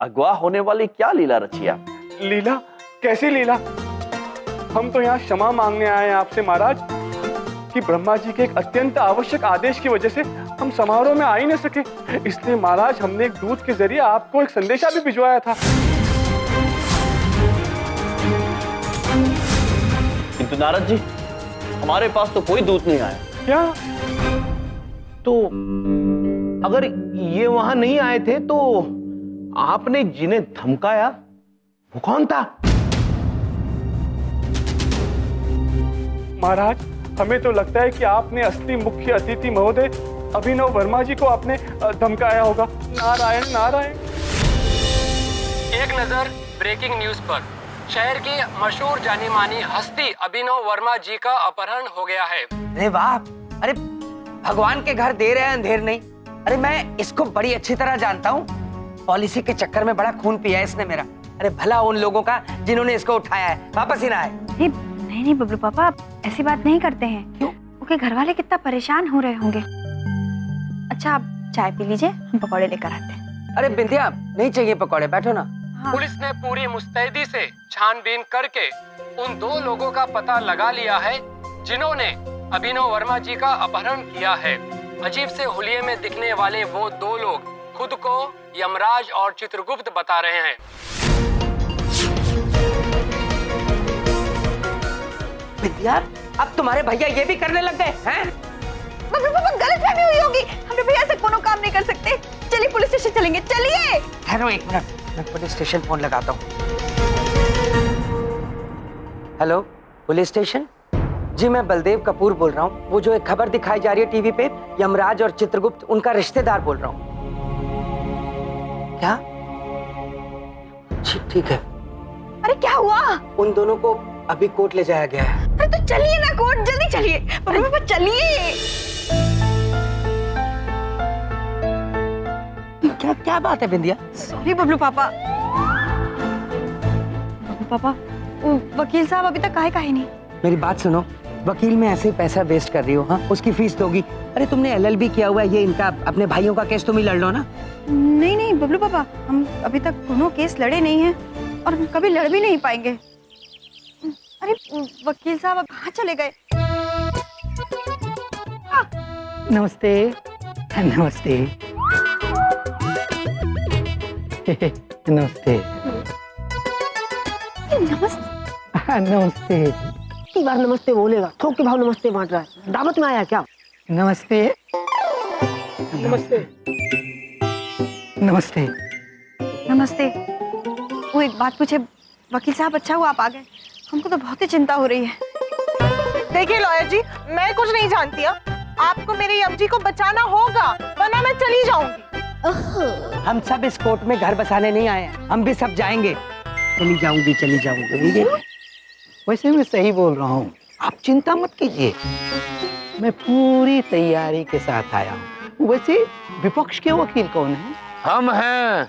अगवा होने वाली क्या लीला रची आपने? लीला? कैसी लीला? हम तो यहाँ क्षमा मांगने आए हैं आपसे महाराज कि ब्रह्मा जी के एक अत्यंत आवश्यक आदेश की वजह से हम समारोह में आ ही न सके। इसलिए महाराज हमने एक दूत के जरिए आपको एक संदेशा भी भिजवाया था। किंतु नारद जी, हमारे पास तो कोई दूत नहीं आया। क्या? तो अगर ये वहां नहीं आए थे तो आपने जिन्हें धमकाया वो कौन था? महाराज, हमें तो लगता है कि आपने असली मुख्य अतिथि महोदय अभिनव वर्मा जी को आपने धमकाया होगा। नारायण नारायण। एक नजर ब्रेकिंग न्यूज पर। शहर की मशहूर जानी मानी हस्ती अभिनव वर्मा जी का अपहरण हो गया है। अरे वाह! अरे भगवान के घर देर है अंधेर नहीं। अरे मैं इसको बड़ी अच्छी तरह जानता हूँ। पॉलिसी के चक्कर में बड़ा खून पिया है इसने मेरा। अरे भला उन लोगों का जिन्होंने इसको उठाया है, वापस ही ना आए। नहीं बबलू पापा, आप ऐसी बात नहीं करते हैं। क्यों? उनके घर वाले कितना परेशान हो रहे होंगे। अच्छा, आप चाय पी लीजिए, हम पकौड़े लेकर आते हैं। अरे बिंदिया, नहीं चाहिए पकौड़े, बैठो ना। पुलिस ने पूरी मुस्तैदी से छानबीन करके उन 2 लोगों का पता लगा लिया है जिन्होंने अभिनव वर्मा जी का अपहरण किया है। अजीब से हुलिये में दिखने वाले वो 2 लोग खुद को यमराज और चित्रगुप्त बता रहे हैं। विद्या, अब तुम्हारे भैया ये भी करने लग गए हैं? गलतफहमी हुई होगी। हम भैया से कोनो काम नहीं कर सकते। चलिए पुलिस स्टेशन चलेंगे, चलिए। ठहरो एक मिनट, मैं पुलिस स्टेशन फोन लगाता हूँ। Hello, police station? जी मैं बलदेव कपूर बोल रहा हूँ। वो जो एक खबर दिखाई जा रही है टीवी पे, यमराज और चित्रगुप्त उनका रिश्तेदार बोल रहा हूँ। क्या? ठीक है। अरे क्या हुआ? उन दोनों को अभी कोर्ट ले जाया गया है। अरे तो चलिए ना कोर्ट, जल्दी चलिए। पापा चलिए। क्या बात है बिंदिया? सॉरी बबलू पापा। बबलू पापा, वकील साहब अभी तक काहे नहीं। मेरी बात सुनो, वकील में ऐसे ही पैसा वेस्ट कर रही हो। हाँ, उसकी फीस दोगी। अरे तुमने LLB किया हुआ है, ये इनका अपने भाइयों का केस तुम ही लड़ लो ना। नहीं बबलू पापा, हम अभी तक दोनों केस लड़े नहीं हैं और कभी लड़ भी नहीं पाएंगे। अरे वकील साहब अब कहाँ चले गए? नमस्ते। नमस्ते। नमस्ते। नमस्ते। कितनी बार नमस्ते बोलेगा? थोक के भाव नमस्ते बांट रहा है। दावत में आया क्या? नमस्ते। नमस्ते। नमस्ते। नमस्ते। वो एक बात पूछे वकील साहब, अच्छा हुआ आप आ गए। हमको तो बहुत ही चिंता हो रही है। देखिए लॉयर जी, मैं कुछ नहीं जानती। आपको मेरे यम जी को बचाना होगा, वरना मैं चली जाऊंगी। हम सब इस कोर्ट में घर बसाने नहीं आए हैं, हम भी सब जाएंगे। चली जाऊंगी। वैसे मैं सही बोल रहा हूँ, आप चिंता मत कीजिए। मैं पूरी तैयारी के साथ आया हूँ। वैसे विपक्ष के वकील कौन है? हम हैं।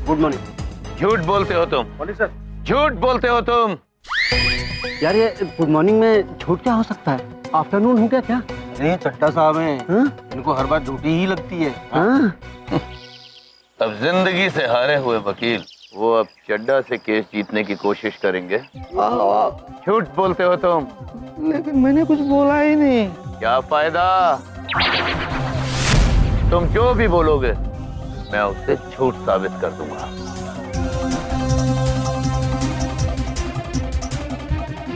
Good morning. झूठ बोलते हो तुम। Morning sir. झूठ बोलते हो तुम। यार ये गुड मॉर्निंग में झूठ क्या हो सकता है? आफ्टरनून हो गया क्या? नहीं, चड्ढा साहब हैं, इनको हर बार ड्यूटी ही लगती है। अब जिंदगी से हारे हुए वकील वो अब चड्ढा से केस जीतने की कोशिश करेंगे। झूठ बोलते हो तुम। लेकिन मैंने कुछ बोला ही नहीं। क्या फायदा? तुम जो भी बोलोगे मैं उससे झूठ साबित कर दूंगा।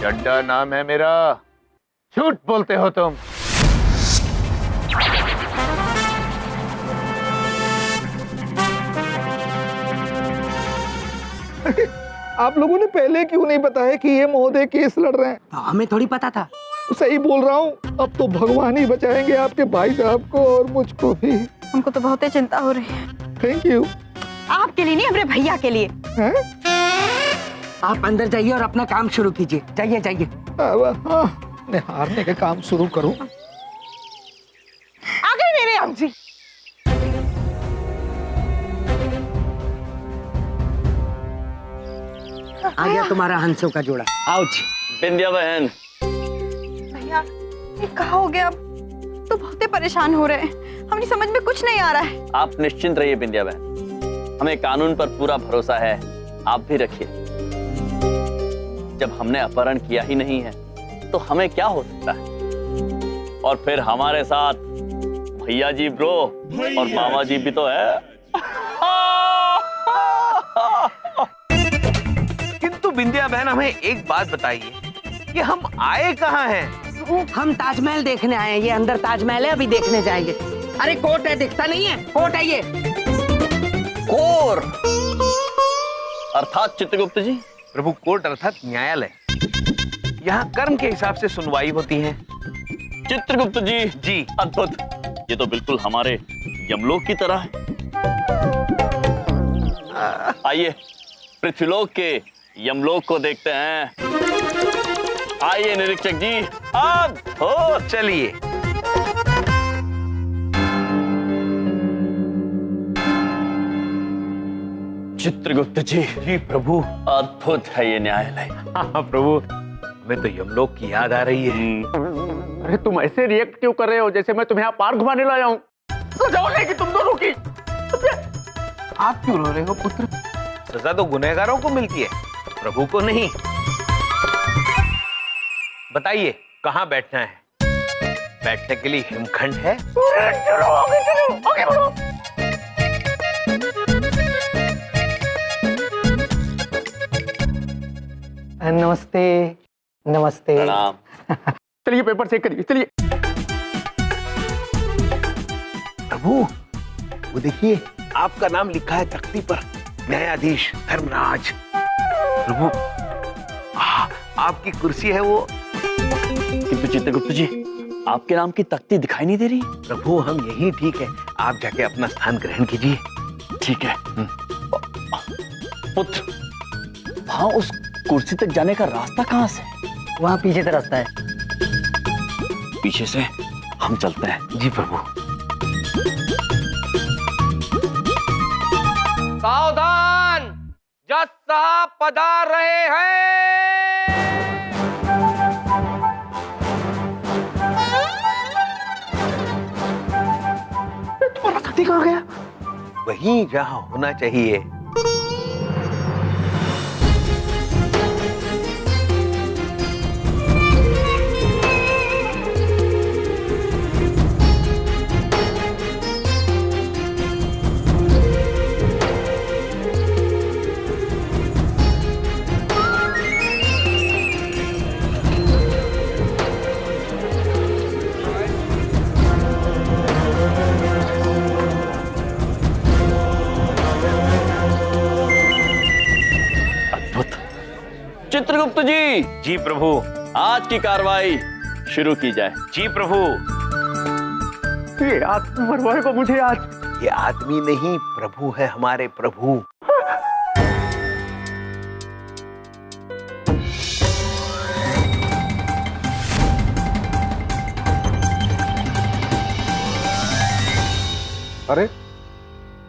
चड्ढा नाम है मेरा। झूठ बोलते हो तुम। आप लोगों ने पहले क्यों नहीं बताया कि ये महोदय केस लड़ रहे हैं? तो हमें थोड़ी पता था। सही बोल रहा हूँ, अब तो भगवान ही बचाएंगे आपके भाई साहब को और मुझको भी। हमको तो बहुत ही चिंता हो रही है। Thank you. आपके लिए नहीं, अपने भैया के लिए। आप अंदर जाइए और अपना काम शुरू कीजिए। जाइए जाइए। मैं हारने के काम शुरू करूं? आ गए मेरे यम जी। आ गया तुम्हारा हंसों का जोड़ा। आओ जी। बिंदिया बहन। भैया ये कहाँ हो गया? अब तो बहुत ही परेशान हो रहे हैं, हमारी समझ में कुछ नहीं आ रहा है। आप निश्चिंत रहिए बिंदिया बहन, हमें कानून पर पूरा भरोसा है, आप भी रखिए। जब हमने अपहरण किया ही नहीं है तो हमें क्या हो सकता है। और फिर हमारे साथ भैया जी ब्रो और मामा जी भी तो है। किंतु बिंदिया बहन हमें एक बात बताइए कि हम आए कहाँ हैं? हम ताजमहल देखने आए हैं। ये अंदर ताजमहल है, अभी देखने जाएंगे। अरे कोर्ट है, दिखता नहीं है? कोर्ट है ये। कोर्ट अर्थात चित्रगुप्त जी? प्रभु कोर्ट अर्थात न्यायालय। यहाँ कर्म के हिसाब से सुनवाई होती है। चित्रगुप्त जी। जी। अद्भुत, ये तो बिल्कुल हमारे यमलोक की तरह है। आइए पृथ्वीलोक के यमलोक को देखते हैं। आइए निरीक्षक जी। अब हो चलिए। चित्रगुप्त जी। जी प्रभु। अद्भुत है ये न्यायालय। हाँ प्रभु, हमें तो यमलोक की याद आ रही है। अरे तुम ऐसे रिएक्ट क्यों कर रहे हो जैसे मैं तुम्हें पार्क घुमाने लाया हूँ? सजा लेगी तुम दोनों की। आप क्यों रो रहे हो पुत्र? सजा तो गुनहगारों को मिलती है, प्रभु को नहीं। बताइए कहाँ बैठना है? बैठने के लिए हिमखंड है? चलो आगे बढ़ो। नमस्ते। नमस्ते। प्रणाम। चलिए पेपर चेक करिए, चलिए। प्रभु वो देखिए, आपका नाम लिखा है तख्ती पर, न्यायाधीश धर्मराज। प्रभु आपकी कुर्सी है वो। किंतु चित्रगुप्त जी, आपके नाम की तख्ती दिखाई नहीं दे रही। प्रभु हम यही ठीक है, आप जाके अपना स्थान ग्रहण कीजिए। ठीक है। पुत्र, वहां उस कुर्सी तक जाने का रास्ता कहाँ से? वहाँ पीछे से रास्ता है। पीछे से हम चलते हैं। जी प्रभु। सावधान, जज साहब पधार रहे हैं। तुम्हारा साथी कहाँ गया? वहीं जहाँ होना चाहिए। चित्रगुप्त जी। जी प्रभु। आज की कार्रवाई शुरू की जाए। जी प्रभु। ये आदमी मरवाएगा मुझे आज। ये आदमी नहीं, प्रभु है हमारे प्रभु। अरे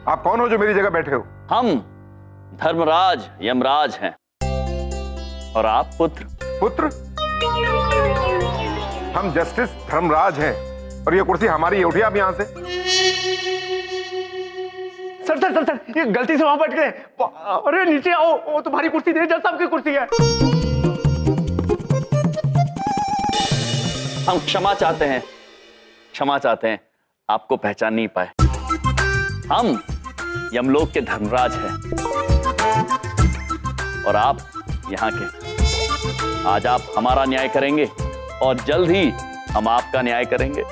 आप कौन हो जो मेरी जगह बैठे हो? हम धर्मराज यमराज हैं और आप पुत्र। पुत्र? हम जस्टिस धर्मराज हैं और ये कुर्सी हमारी है। उठिए आप यहां से। सर सर सर सर, ये गलती से वहां बैठ गए। अरे नीचे आओ, वो तुम्हारी कुर्सी नहीं, जज साहब की कुर्सी है। हम क्षमा चाहते हैं, क्षमा चाहते हैं, आपको पहचान नहीं पाए। हम यमलोक के धर्मराज हैं और आप यहाँ के। आज आप हमारा न्याय करेंगे और जल्द ही हम आपका न्याय करेंगे।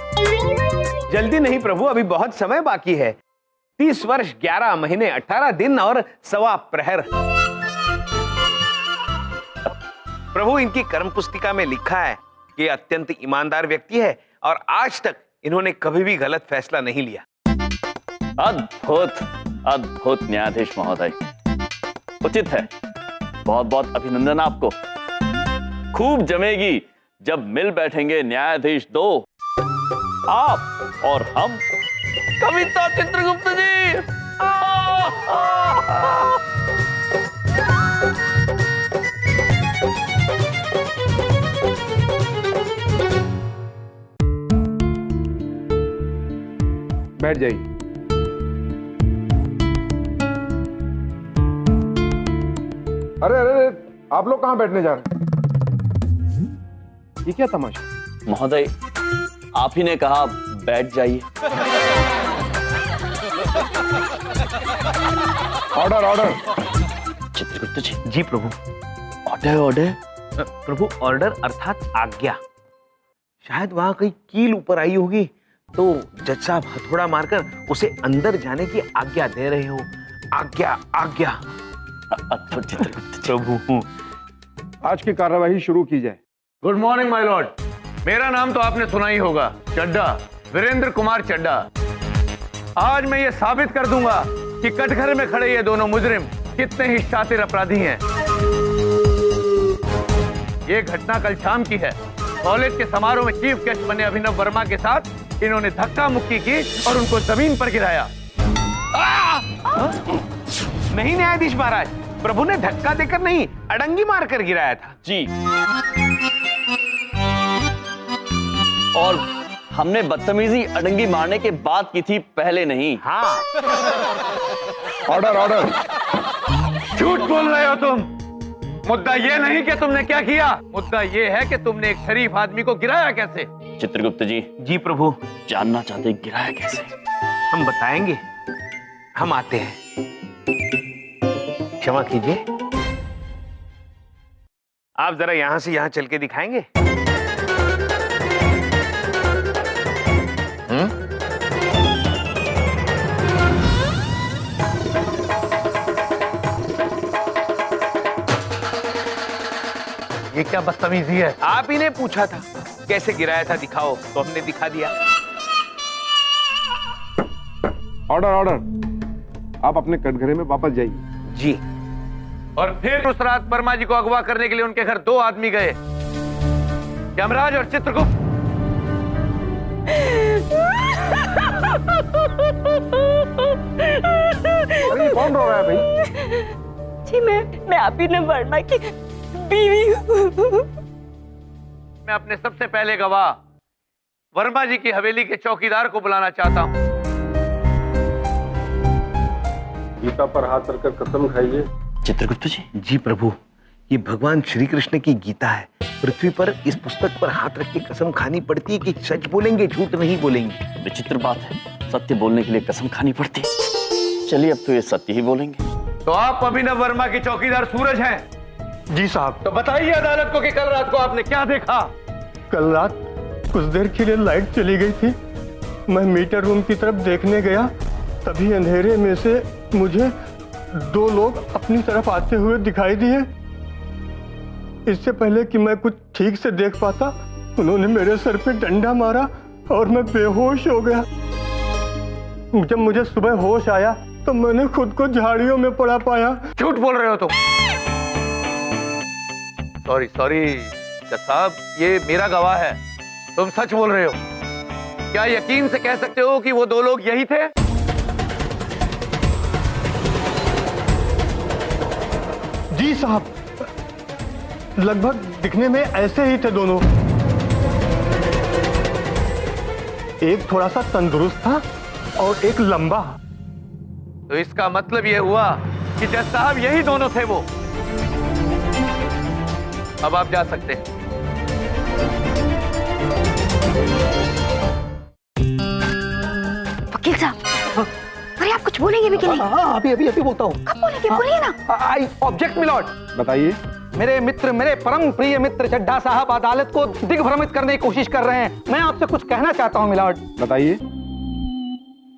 जल्दी नहीं प्रभु, अभी बहुत समय बाकी है। 30 वर्ष 11 महीने 18 दिन और 1.25 प्रहर। प्रभु, इनकी कर्म पुस्तिका में लिखा है कि अत्यंत ईमानदार व्यक्ति है और आज तक इन्होंने कभी भी गलत फैसला नहीं लिया। अद्भुत अद्भुत न्यायाधीश महोदय, उचित है। बहुत बहुत अभिनंदन आपको। खूब जमेगी जब मिल बैठेंगे न्यायाधीश दो, आप और हम। कविता चित्रगुप्त जी। बैठ जाइए। अरे अरे अरे, आप लोग कहां बैठने जा रहे हैं? ये क्या तमाशा? महोदय, आप ही ने कहा बैठ जाइए। Order order. चित्रगुप्त जी। जी प्रभु। Order order. प्रभु, ऑर्डर अर्थात आज्ञा। शायद वहां कहीं कील ऊपर आई होगी तो जज साहब हथौड़ा मारकर उसे अंदर जाने की आज्ञा दे रहे हो। आज्ञा आज्ञा। अद्भुत चित्रगुप्त प्रभु। आज की कार्यवाही शुरू की जाए। Good morning my Lord. मेरा नाम तो आपने सुना ही होगा, चड्ढा, वीरेंद्र कुमार चड्ढा। आज मैं ये साबित कर दूंगा कि कटघरे में खड़े ये दोनों मुजरिम कितने ही शातिर अपराधी हैं। ये घटना कल शाम की है। कॉलेज के समारोह में चीफ गेस्ट बने अभिनव वर्मा के साथ इन्होंने धक्का मुक्की की और उनको जमीन पर गिराया। नहीं न्यायाधीश महाराज, प्रभु ने धक्का देकर नहीं, अड़ंगी मारकर गिराया था। जी। और हमने बदतमीजी अड़ंगी मारने के बाद की थी, पहले नहीं। हाँ। Order order. झूठ बोल रहे हो तुम। मुद्दा ये नहीं कि तुमने क्या किया, मुद्दा ये है कि तुमने एक शरीफ आदमी को गिराया कैसे। चित्रगुप्त जी। जी प्रभु। जानना चाहते गिराया कैसे? हम बताएंगे, हम आते हैं। क्षमा कीजिए, आप जरा यहां से यहां चल के दिखाएंगे। ये क्या बदतमीजी है? आप ही ने पूछा था कैसे गिराया था, दिखाओ, तो हमने दिखा दिया। Order order. आप अपने कटघरे में वापस जाइए। जी। और फिर उस रात वर्मा जी को अगवा करने के लिए उनके घर दो आदमी गए, यमराज और चित्रगुप्त। अरे कौन रो रहा है भाई? जी मैं आप ही ने वर्मा की बीवी हूँ। मैं अपने सबसे पहले गवाह वर्मा जी की हवेली के चौकीदार को बुलाना चाहता हूँ। गीता पर हाथ रखकर कसम खाइए। चित्रगुप्त जी। जी प्रभु, ये भगवान श्री कृष्ण की गीता है। पृथ्वी पर इस पुस्तक पर हाथ रख के कसम खानी पड़ती है कि सच बोलेंगे, झूठ नहीं बोलेंगे। विचित्र बात है, सत्य बोलने के लिए कसम खानी पड़ती है। चलिए अब तो ये सत्य ही बोलेंगे। तो आप अभिनव वर्मा के चौकीदार सूरज हैं? जी साहब। तो बताइए अदालत को कि कल रात को आपने क्या देखा? कल रात कुछ देर के लिए लाइट चली गई थी, मैं मीटर रूम की तरफ देखने गया, तभी अंधेरे में से मुझे दो लोग अपनी तरफ आते हुए दिखाई दिए। इससे पहले कि मैं कुछ ठीक से देख पाता, उन्होंने मेरे सर पे डंडा मारा और मैं बेहोश हो गया। जब मुझे सुबह होश आया तो मैंने खुद को झाड़ियों में पड़ा पाया। झूठ बोल रहे हो तुम। सॉरी सॉरी जज साहब, ये मेरा गवाह है, तुम सच बोल रहे हो। क्या यकीन से कह सकते हो कि वो दो लोग यही थे? जी साहब, लगभग दिखने में ऐसे ही थे दोनों। एक थोड़ा सा तंदुरुस्त था और एक लंबा। तो इसका मतलब ये हुआ कि जज साहब यही दोनों थे वो। अब आप जा सकते हैं। वकील साहब, अरे आप कुछ बोलेंगे भी कि नहीं? हाँ, अभी अभी अभी बोलता हूँ। कब बोलेंगे? बोलिए ना। I object milord. बताइए। मेरे मित्र, मेरे परम प्रिय मित्र चड्ढा साहब अदालत को दिग्भ्रमित करने की कोशिश कर रहे हैं। मैं आपसे कुछ कहना चाहता हूँ मिलॉर्ड। बताइए।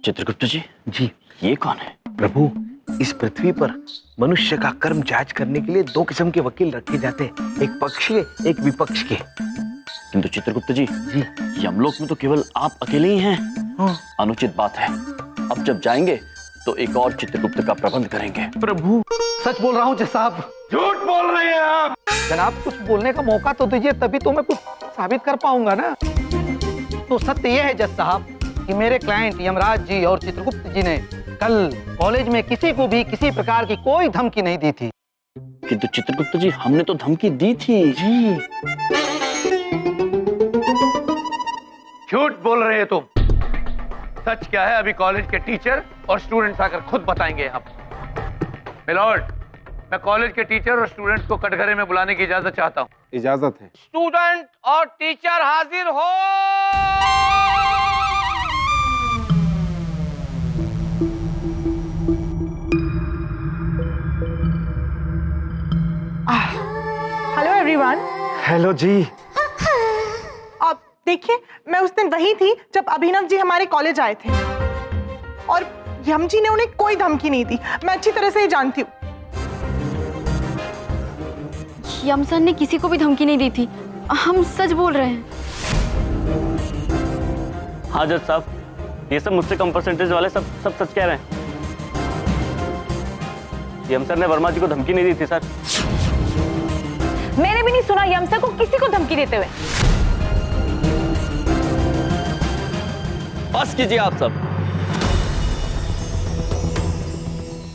चित्रगुप्त जी। जी। ये कौन है? प्रभु, इस पृथ्वी पर मनुष्य का कर्म जांच करने के लिए दो किस्म के वकील रखे जाते हैं, एक पक्ष के एक विपक्ष के। किंतु चित्रगुप्त जी, यमलोक में तो केवल आप अकेले ही हैं। अनुचित बात है। अब जब जाएंगे तो एक और चित्रगुप्त का प्रबंध करेंगे। प्रभु, सच बोल रहा हूँ जज साहब। झूठ बोल रहे हैं आप। जनाब, कुछ बोलने का मौका तो दीजिए, तभी तो मैं कुछ साबित कर पाऊंगा ना। तो सत्य यह है जज साहब कि मेरे क्लाइंट यमराज जी और चित्रगुप्त जी ने कल कॉलेज में किसी को भी किसी प्रकार की कोई धमकी नहीं दी थी। किंतु चित्रगुप्त जी, हमने तो धमकी दी थी। जी। झूठ बोल रहे हैं तुम। सच क्या है अभी कॉलेज के टीचर और स्टूडेंट्स आकर खुद बताएंगे। हम मिलॉर्ड, मैं कॉलेज के टीचर और स्टूडेंट्स को कटघरे में बुलाने की इजाजत चाहता हूँ। इजाजत है। स्टूडेंट और टीचर हाजिर हो। Hello everyone. हेलो जी। अब देखिए, मैं उस दिन वही थी जब अभिनव जी हमारे कॉलेज आए थे और यम जी ने उन्हें कोई धमकी नहीं दी। मैं अच्छी तरह से ये जानती हूँ। यम सर ने किसी को भी धमकी नहीं दी थी, हम सच बोल रहे हैं। हाँ जज साहब, ये सब मुझसे कम परसेंटेज वाले सब सच कह रहे हैं। यम सर ने वर्मा जी को धमकी नहीं दी थी सर। मैंने भी नहीं सुना यम सर को किसी को धमकी देते हुए। बस कीजिए आप सब।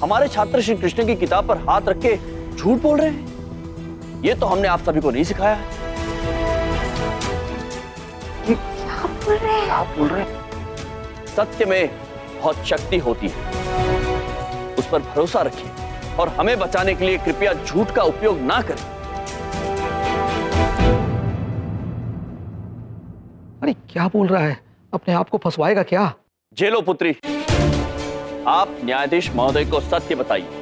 हमारे छात्र श्री कृष्ण की किताब पर हाथ रख के झूठ बोल रहे हैं। ये तो हमने आप सभी को नहीं सिखाया है। क्या बोल रहे हैं? क्या बोल रहे हैं? सत्य में बहुत शक्ति होती है, उस पर भरोसा रखिए और हमें बचाने के लिए कृपया झूठ का उपयोग ना करें। अरे क्या बोल रहा है? अपने आप को फंसवाएगा क्या? जेलो पुत्री, आप न्यायाधीश महोदय को सत्य बताइए।